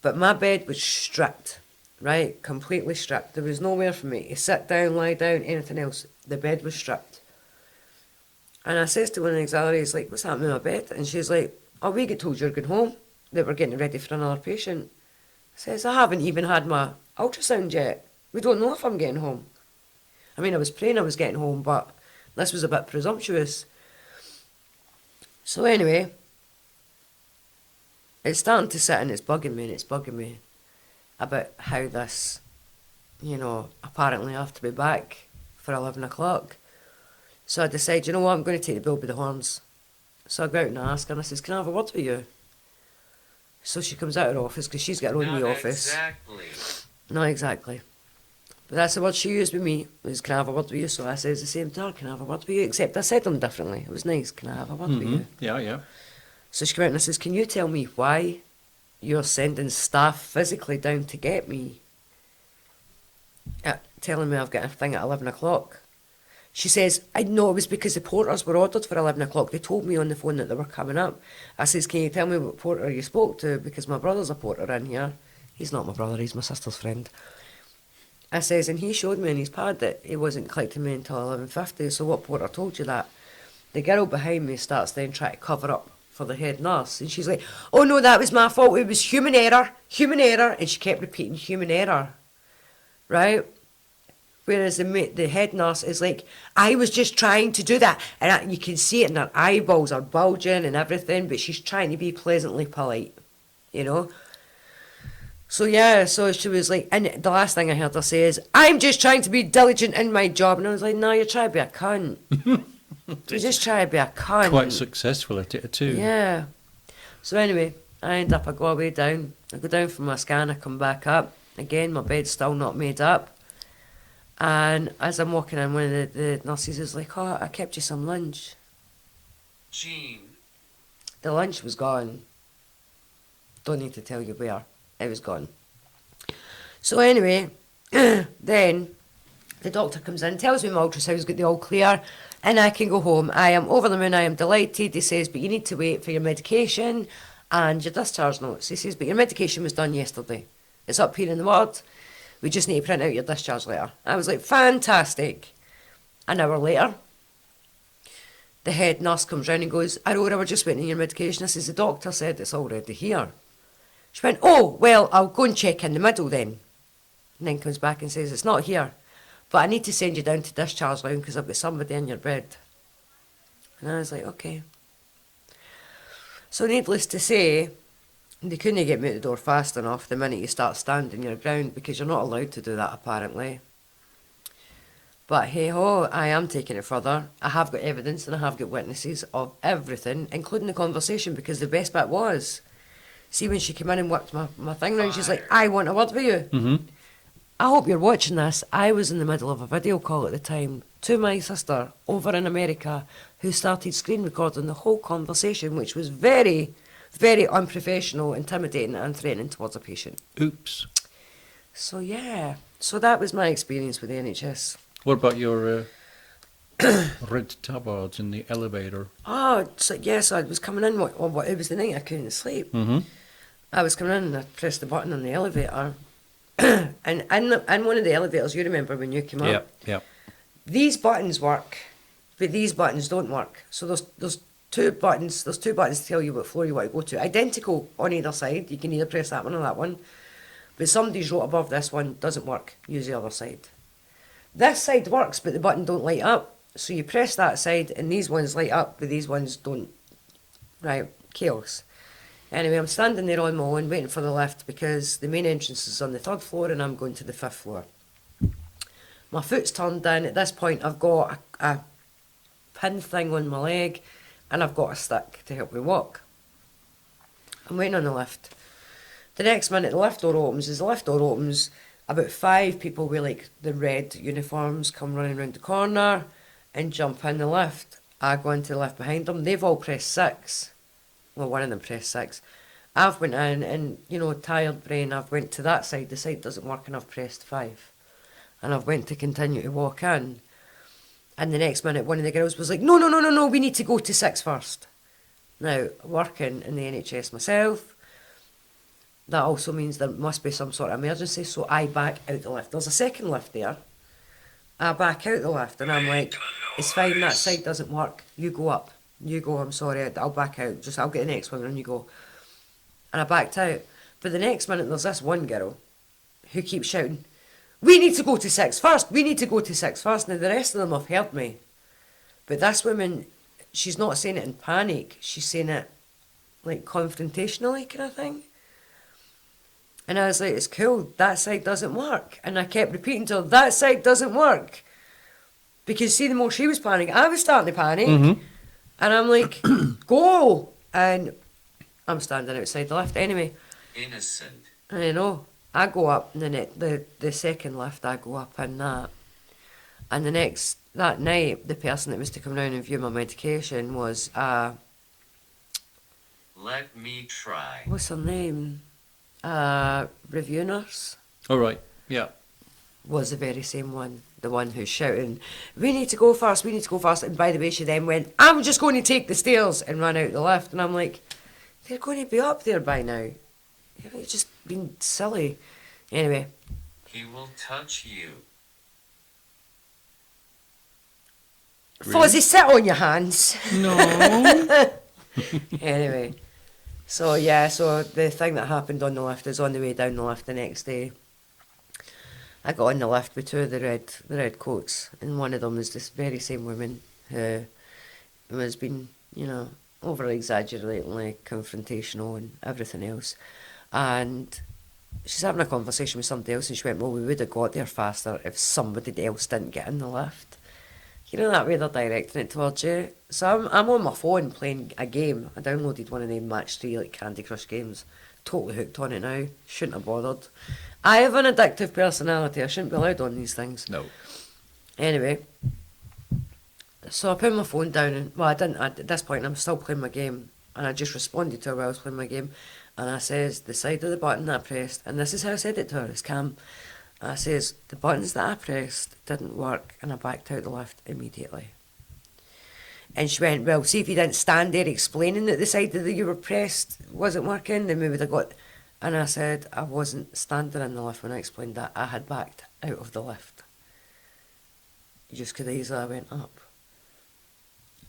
But my bed was stripped. right? Completely stripped. There was nowhere for me to sit down, lie down, anything else. The bed was stripped. And I says to one of the auxiliaries, like, what's happening with my bed? And she's like, oh, we get told you're going home, that we're getting ready for another patient. I says, I haven't even had my ultrasound yet. We don't know if I'm getting home. I mean, I was praying I was getting home, but this was a bit presumptuous. So anyway, it's starting to sit and it's bugging me about how this, apparently I have to be back for 11 o'clock. So I decide, you know what, I'm going to take the bull by the horns. So I go out and ask her, and I says, can I have a word with you? So she comes out of her office, because she's got her own wee office. Exactly. Not exactly. But that's the word she used with me, was, can I have a word with you? So I says the same to her, can I have a word with you? Except I said them differently. It was nice, can I have a word with you? Yeah. So she came out and I says, can you tell me why you're sending staff physically down to get me? Telling me I've got a thing at 11 o'clock. She says, I know it was because the porters were ordered for 11 o'clock. They told me on the phone that they were coming up. I says, can you tell me what porter you spoke to? Because my brother's a porter in here. He's not my brother, he's my sister's friend. I says, and he showed me on his pad that he wasn't collecting me until 11:50. So what porter told you that? The girl behind me starts then trying to cover up for the head nurse. And she's like, oh no, that was my fault. It was human error. And she kept repeating human error. Right? Whereas the head nurse is like, I was just trying to do that. And you can see it in her eyeballs are bulging and everything, but she's trying to be pleasantly polite, So yeah, so she was like, and the last thing I heard her say is, I'm just trying to be diligent in my job. And I was like, no, you're trying to be a cunt. You just try to be a cunt. Quite successful at it too. Yeah. So anyway, I go all the way down. I go down for my scan, I come back up. Again, my bed's still not made up. And as I'm walking in, one of the nurses is like, oh, I kept you some lunch. Gene. The lunch was gone. Don't need to tell you where. It was gone. So anyway, then the doctor comes in, tells me my ultrasound's got the all clear, and I can go home. I am over the moon, I am delighted. He says, but you need to wait for your medication and your discharge notes. He says, but your medication was done yesterday. It's up here in the ward. We just need to print out your discharge letter. I was like, fantastic. An hour later, the head nurse comes round and goes, Aurora, we're just waiting on your medication. I says, the doctor said it's already here. She went, oh, well, I'll go and check in the middle then. And then comes back and says, it's not here, but I need to send you down to discharge lounge because I've got somebody in your bed. And I was like, okay. So needless to say, they couldn't get me out the door fast enough the minute you start standing your ground, because you're not allowed to do that apparently. But hey ho, I am taking it further. I have got evidence and I have got witnesses of everything, including the conversation, because the best bit was, see when she came in and worked my thing round, she's like, I want a word with you. Mm-hmm. I hope you're watching this. I was in the middle of a video call at the time to my sister over in America, who started screen recording the whole conversation, which was very, very unprofessional, intimidating and threatening towards a patient. Oops. So yeah, so that was my experience with the NHS. What about your red tabards in the elevator? Oh, so yes, I was coming in, it was the night I couldn't sleep. Mm-hmm. I was coming in and I pressed the button on the elevator. And in one of the elevators, you remember when you came up? Yeah. These buttons work, but these buttons don't work. So there's two buttons to tell you what floor you want to go to. Identical on either side. You can either press that one or that one. But somebody's wrote above this one, doesn't work, use the other side. This side works, but the button don't light up. So you press that side and these ones light up, but these ones don't. Right, chaos. Anyway, I'm standing there on my own waiting for the lift because the main entrance is on the 3rd floor and I'm going to the 5th floor. My foot's turned in. At this point, I've got a pin thing on my leg and I've got a stick to help me walk. I'm waiting on the lift. The next minute, the lift door opens. As the lift door opens, about 5 people with like the red uniforms come running around the corner and jump in the lift. I go into the lift behind them. They've all pressed 6. Well, one of them pressed 6. I've went in and, tired brain, I've went to that side. The side doesn't work and I've pressed 5. And I've went to continue to walk in. And the next minute, one of the girls was like, no, we need to go to 6 first. Now, working in the NHS myself, that also means there must be some sort of emergency. So I back out the lift. There's a second lift there. I back out the lift and I'm like, it's fine, that side doesn't work. You go up. You go, I'm sorry, I'll back out. Just I'll get the next one and you go. And I backed out. But the next minute there's this one girl who keeps shouting, we need to go to 6 first. We need to go to 6 first. Now the rest of them have heard me. But this woman, she's not saying it in panic. She's saying it like confrontationally kind of thing. And I was like, it's cool, that side doesn't work. And I kept repeating to her, that side doesn't work. Because see, the more she was panicking, I was starting to panic. Mm-hmm. And I'm like, go! And I'm standing outside the lift anyway. Innocent. And you know, I go up, and the second lift, I go up in that. And that night, the person that was to come round and view my medication was, Let me try. what's her name? Review nurse. All right. Yeah. Was the very same one, the one who's shouting, we need to go fast, we need to go fast. And by the way, she then went, I'm just going to take the stairs, and ran out the lift. And I'm like, they're going to be up there by now. You've just been silly. Anyway. He will touch you. Really? Fozzie, sit on your hands. No. Anyway. So yeah, so the thing that happened on the lift is on the way down the lift the next day. I got on the lift with two of the red coats, and one of them was this very same woman who was being, you know, over exaggeratingly confrontational and everything else. And she's having a conversation with somebody else, and she went, well, we would have got there faster if somebody else didn't get in the lift. You know that way they're directing it towards you. So I'm on my phone playing a game. I downloaded one of them match 3 like Candy Crush games. Totally hooked on it now. Shouldn't have bothered. I have an addictive personality. I shouldn't be allowed on these things. No. Anyway, so I put my phone down and, well, I didn't, at this point I'm still playing my game, and I just responded to her while I was playing my game, and I says, the side of the button that I pressed, and this is how I said it to her, it's calm. I says, the buttons that I pressed didn't work, and I backed out the lift immediately. And she went, well, see if you didn't stand there explaining that the side that you were pressed wasn't working, then we would have got... And I said, I wasn't standing in the lift when I explained that. I had backed out of the lift. You just could easily went up.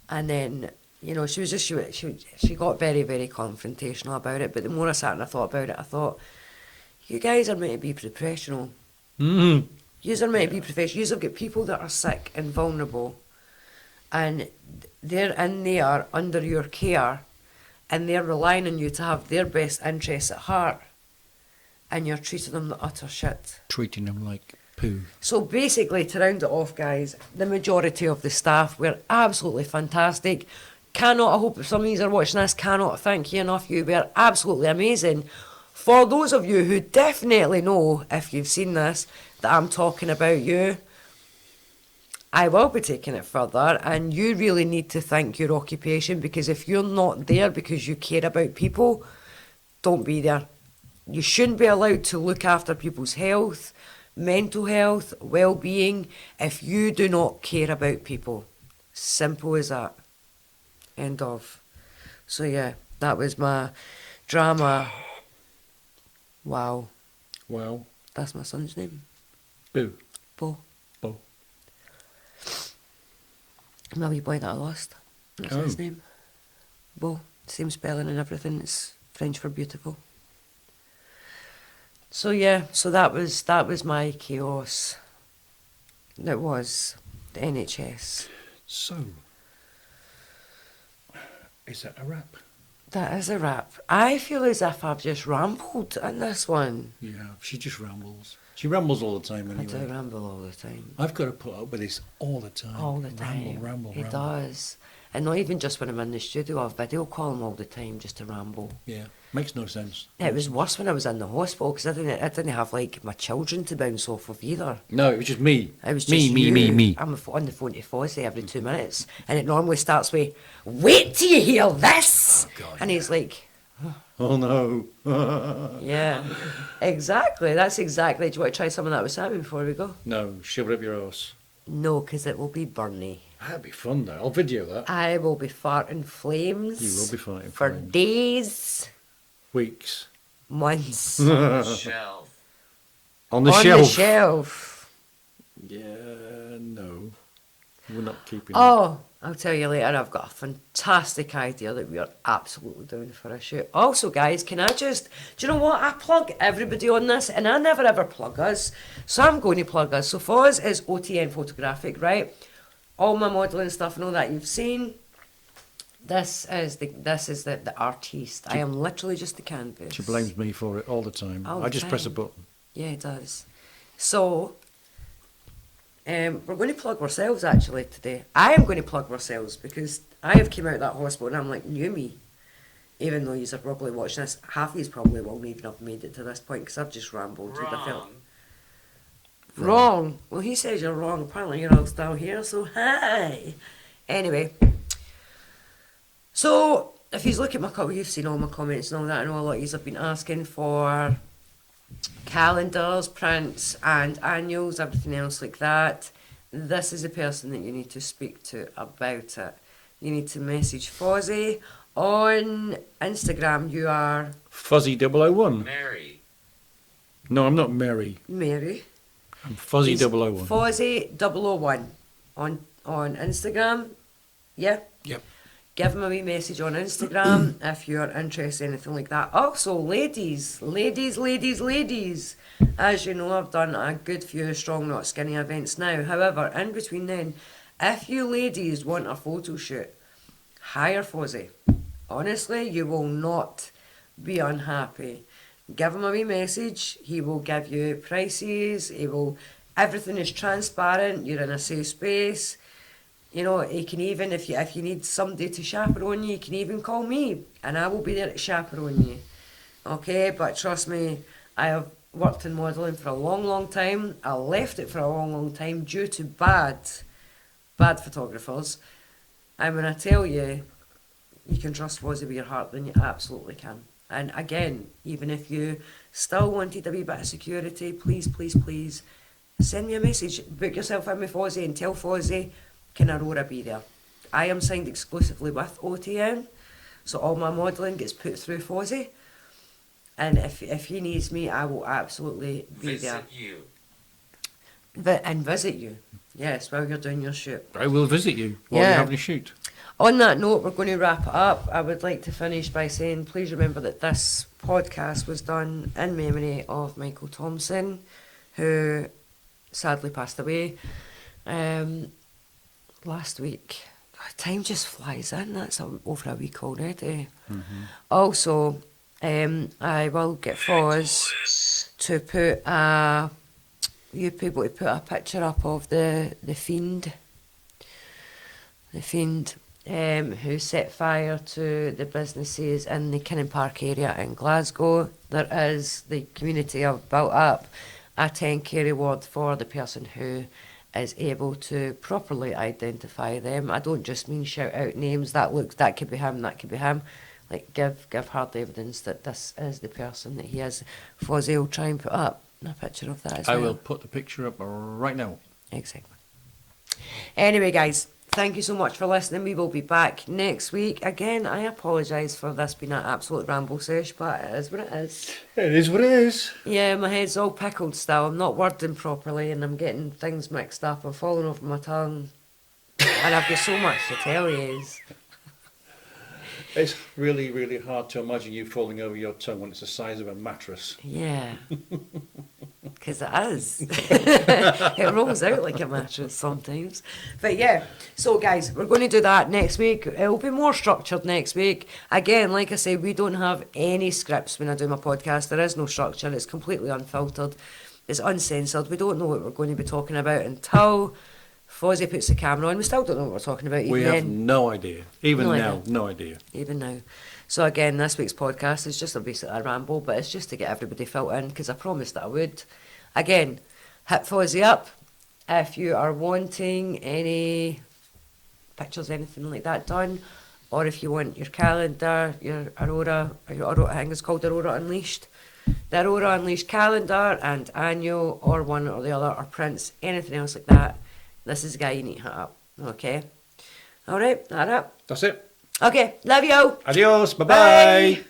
And then, you know, she was just, she got very, very confrontational about it, but the more I sat and I thought about it, I thought, you guys are meant to be professional. Mm-hmm. Yous are meant to be professional. Yous have got people that are sick and vulnerable, and they're in there under your care, and they're relying on you to have their best interests at heart, and you're treating them the utter shit. Treating them like poo. So basically, to round it off, guys, the majority of the staff were absolutely fantastic. I hope if some of you are watching this, cannot thank you enough. You were absolutely amazing. For those of you who definitely know, if you've seen this, that I'm talking about you, I will be taking it further, and you really need to thank your occupation, because if you're not there because you care about people, don't be there. You shouldn't be allowed to look after people's health, mental health, well-being, if you do not care about people. Simple as that. End of. So yeah, that was my drama. Wow. Wow. That's my son's name. Boo. Bo. Bo. My wee boy that I lost. That's Oh. his name. Bo. Same spelling and everything. It's French for beautiful. So yeah, so that was my chaos. That was the NHS. So, is that a wrap? That is a wrap. I feel as if I've just rambled in this one. Yeah, she just rambles. She rambles all the time I anyway. do ramble all the time. I've got to put up with this all the time. All the time. Ramble. He does. And not even just when I'm in the studio, I video call him all the time just to ramble. Yeah, makes no sense. It was worse when I was in the hospital, because I didn't have like my children to bounce off of either. No, it was just me. It was me, just me, you. me, me. I'm on the phone to Fozzie every 2 minutes, and it normally starts with, wait till you hear this! Oh, God, and yeah. he's like, Oh no. yeah, exactly, that's exactly. Do you want to try some of that wasabi before we go? No, shove it up your arse. No, because it will be burny. That'd be fun though. I'll video that. I will be farting flames. You will be farting for flames. days. Weeks. months. Shelf. On the On shelf. the shelf. Yeah, no. We're not keeping it. Oh, I'll tell you later, I've got a fantastic idea that we are absolutely doing for a shoot. Also, guys, do you know what? I plug everybody on this, and I never ever plug us, so I'm going to plug us. So Foz is OTN Photographic, right? All my modelling stuff and all that you've seen. This is the artiste. I am literally just the canvas. She blames me for it all the time. All I the just press a time. button. Yeah, it does. So, we're going to plug ourselves actually today. I am going to plug ourselves because I have came out of that hospital and I'm like, new me. Even though you're probably watching this, half of you probably won't even have made it to this point because I've just rambled. I felt Wrong. wrong. Well, he says you're wrong. Apparently you're all still here, so hi. Anyway. So, if you look at my you've seen all my comments and all that. I know a lot of you have been asking for calendars, prints and annuals, everything else like that. This is the person that you need to speak to about it. You need to message Fozzie. On Instagram, you are Fuzzy 001. Mary. No, I'm not Mary. Mary. I'm Fuzzy He's 001. Fozzie 001 on Instagram. Yeah. Yep. Give him a wee message on Instagram if you're interested in anything like that. Also, ladies, as you know, I've done a good few Strong Not Skinny events now. However, in between then, if you ladies want a photo shoot, hire Fozzie. Honestly, you will not be unhappy. Give him a wee message. He will give you prices. Everything is transparent. You're in a safe space. You know, he can even, if you need somebody to chaperone you, you can even call me and I will be there to chaperone you. Okay, but trust me, I have worked in modelling for a long time. I left it for a long time due to bad photographers. And when I tell you, you can trust Fozzie with your heart, then you absolutely can. And again, even if you still wanted a wee bit of security, please send me a message. Book yourself in with Fozzie and tell Fozzie, can Aurora be there? I am signed exclusively with OTN, so all my modelling gets put through Fozzie. And if he needs me, I will absolutely be there. Visit you. And visit you. Yes, while you're doing your shoot. I will visit you while Yeah. you're having a shoot. On that note, we're going to wrap it up. I would like to finish by saying, please remember that this podcast was done in memory of Michael Thompson, who sadly passed away last week. God, time just flies in. That's over a week already. Mm-hmm. Also, I will get Foz to put you people to put a picture up of the fiend. The fiend who set fire to the businesses in the Kinnan Park area in Glasgow. There is, the community have built up a 10k reward for the person who is able to properly identify them. I don't just mean shout out names, that could be him, that could be him. Like give hard evidence that this is the person that he is. Fozzie will try and put up a picture of that as well. I will put the picture up right now. Exactly. Anyway, guys, thank you so much for listening. We will be back next week. Again, I apologise for this being an absolute ramble sesh, but it is what it is. It is what it is. Yeah, my head's all pickled still. I'm not wording properly and I'm getting things mixed up. I'm falling over my tongue. And I've got so much to tell you. It's really, really hard to imagine you falling over your tongue when it's the size of a mattress. Yeah. Because it is. It rolls out like a mattress sometimes. But yeah, so guys, we're going to do that next week. It'll be more structured next week. Again, like I say, we don't have any scripts when I do my podcast. There is no structure. It's completely unfiltered. It's uncensored. We don't know what we're going to be talking about until Fozzie puts the camera on. We still don't know what we're talking about even We have then. no idea. Even No now, idea. no idea. Even now. So again, this week's podcast is just basically a ramble, but it's just to get everybody felt in, because I promised that I would. Again, hit Fozzie up if you are wanting any pictures, anything like that done, or if you want your calendar, your Aurora, I think it's called Aurora Unleashed. The Aurora Unleashed calendar and annual, or one or the other, or prints, anything else like that. This is the guy you need to hit up. Okay? Alright, That's it. Okay, love you. Adios. Bye-bye. Bye.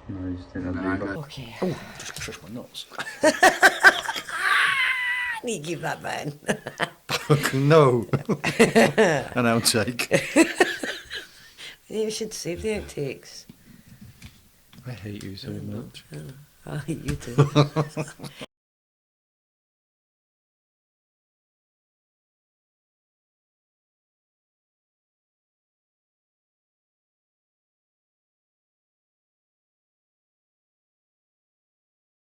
No, you just didn't have the Okay. Oh, just crushed my nuts. I need to give that man. No. An outtake. You should save the outtakes. I hate you so much. I hate you too.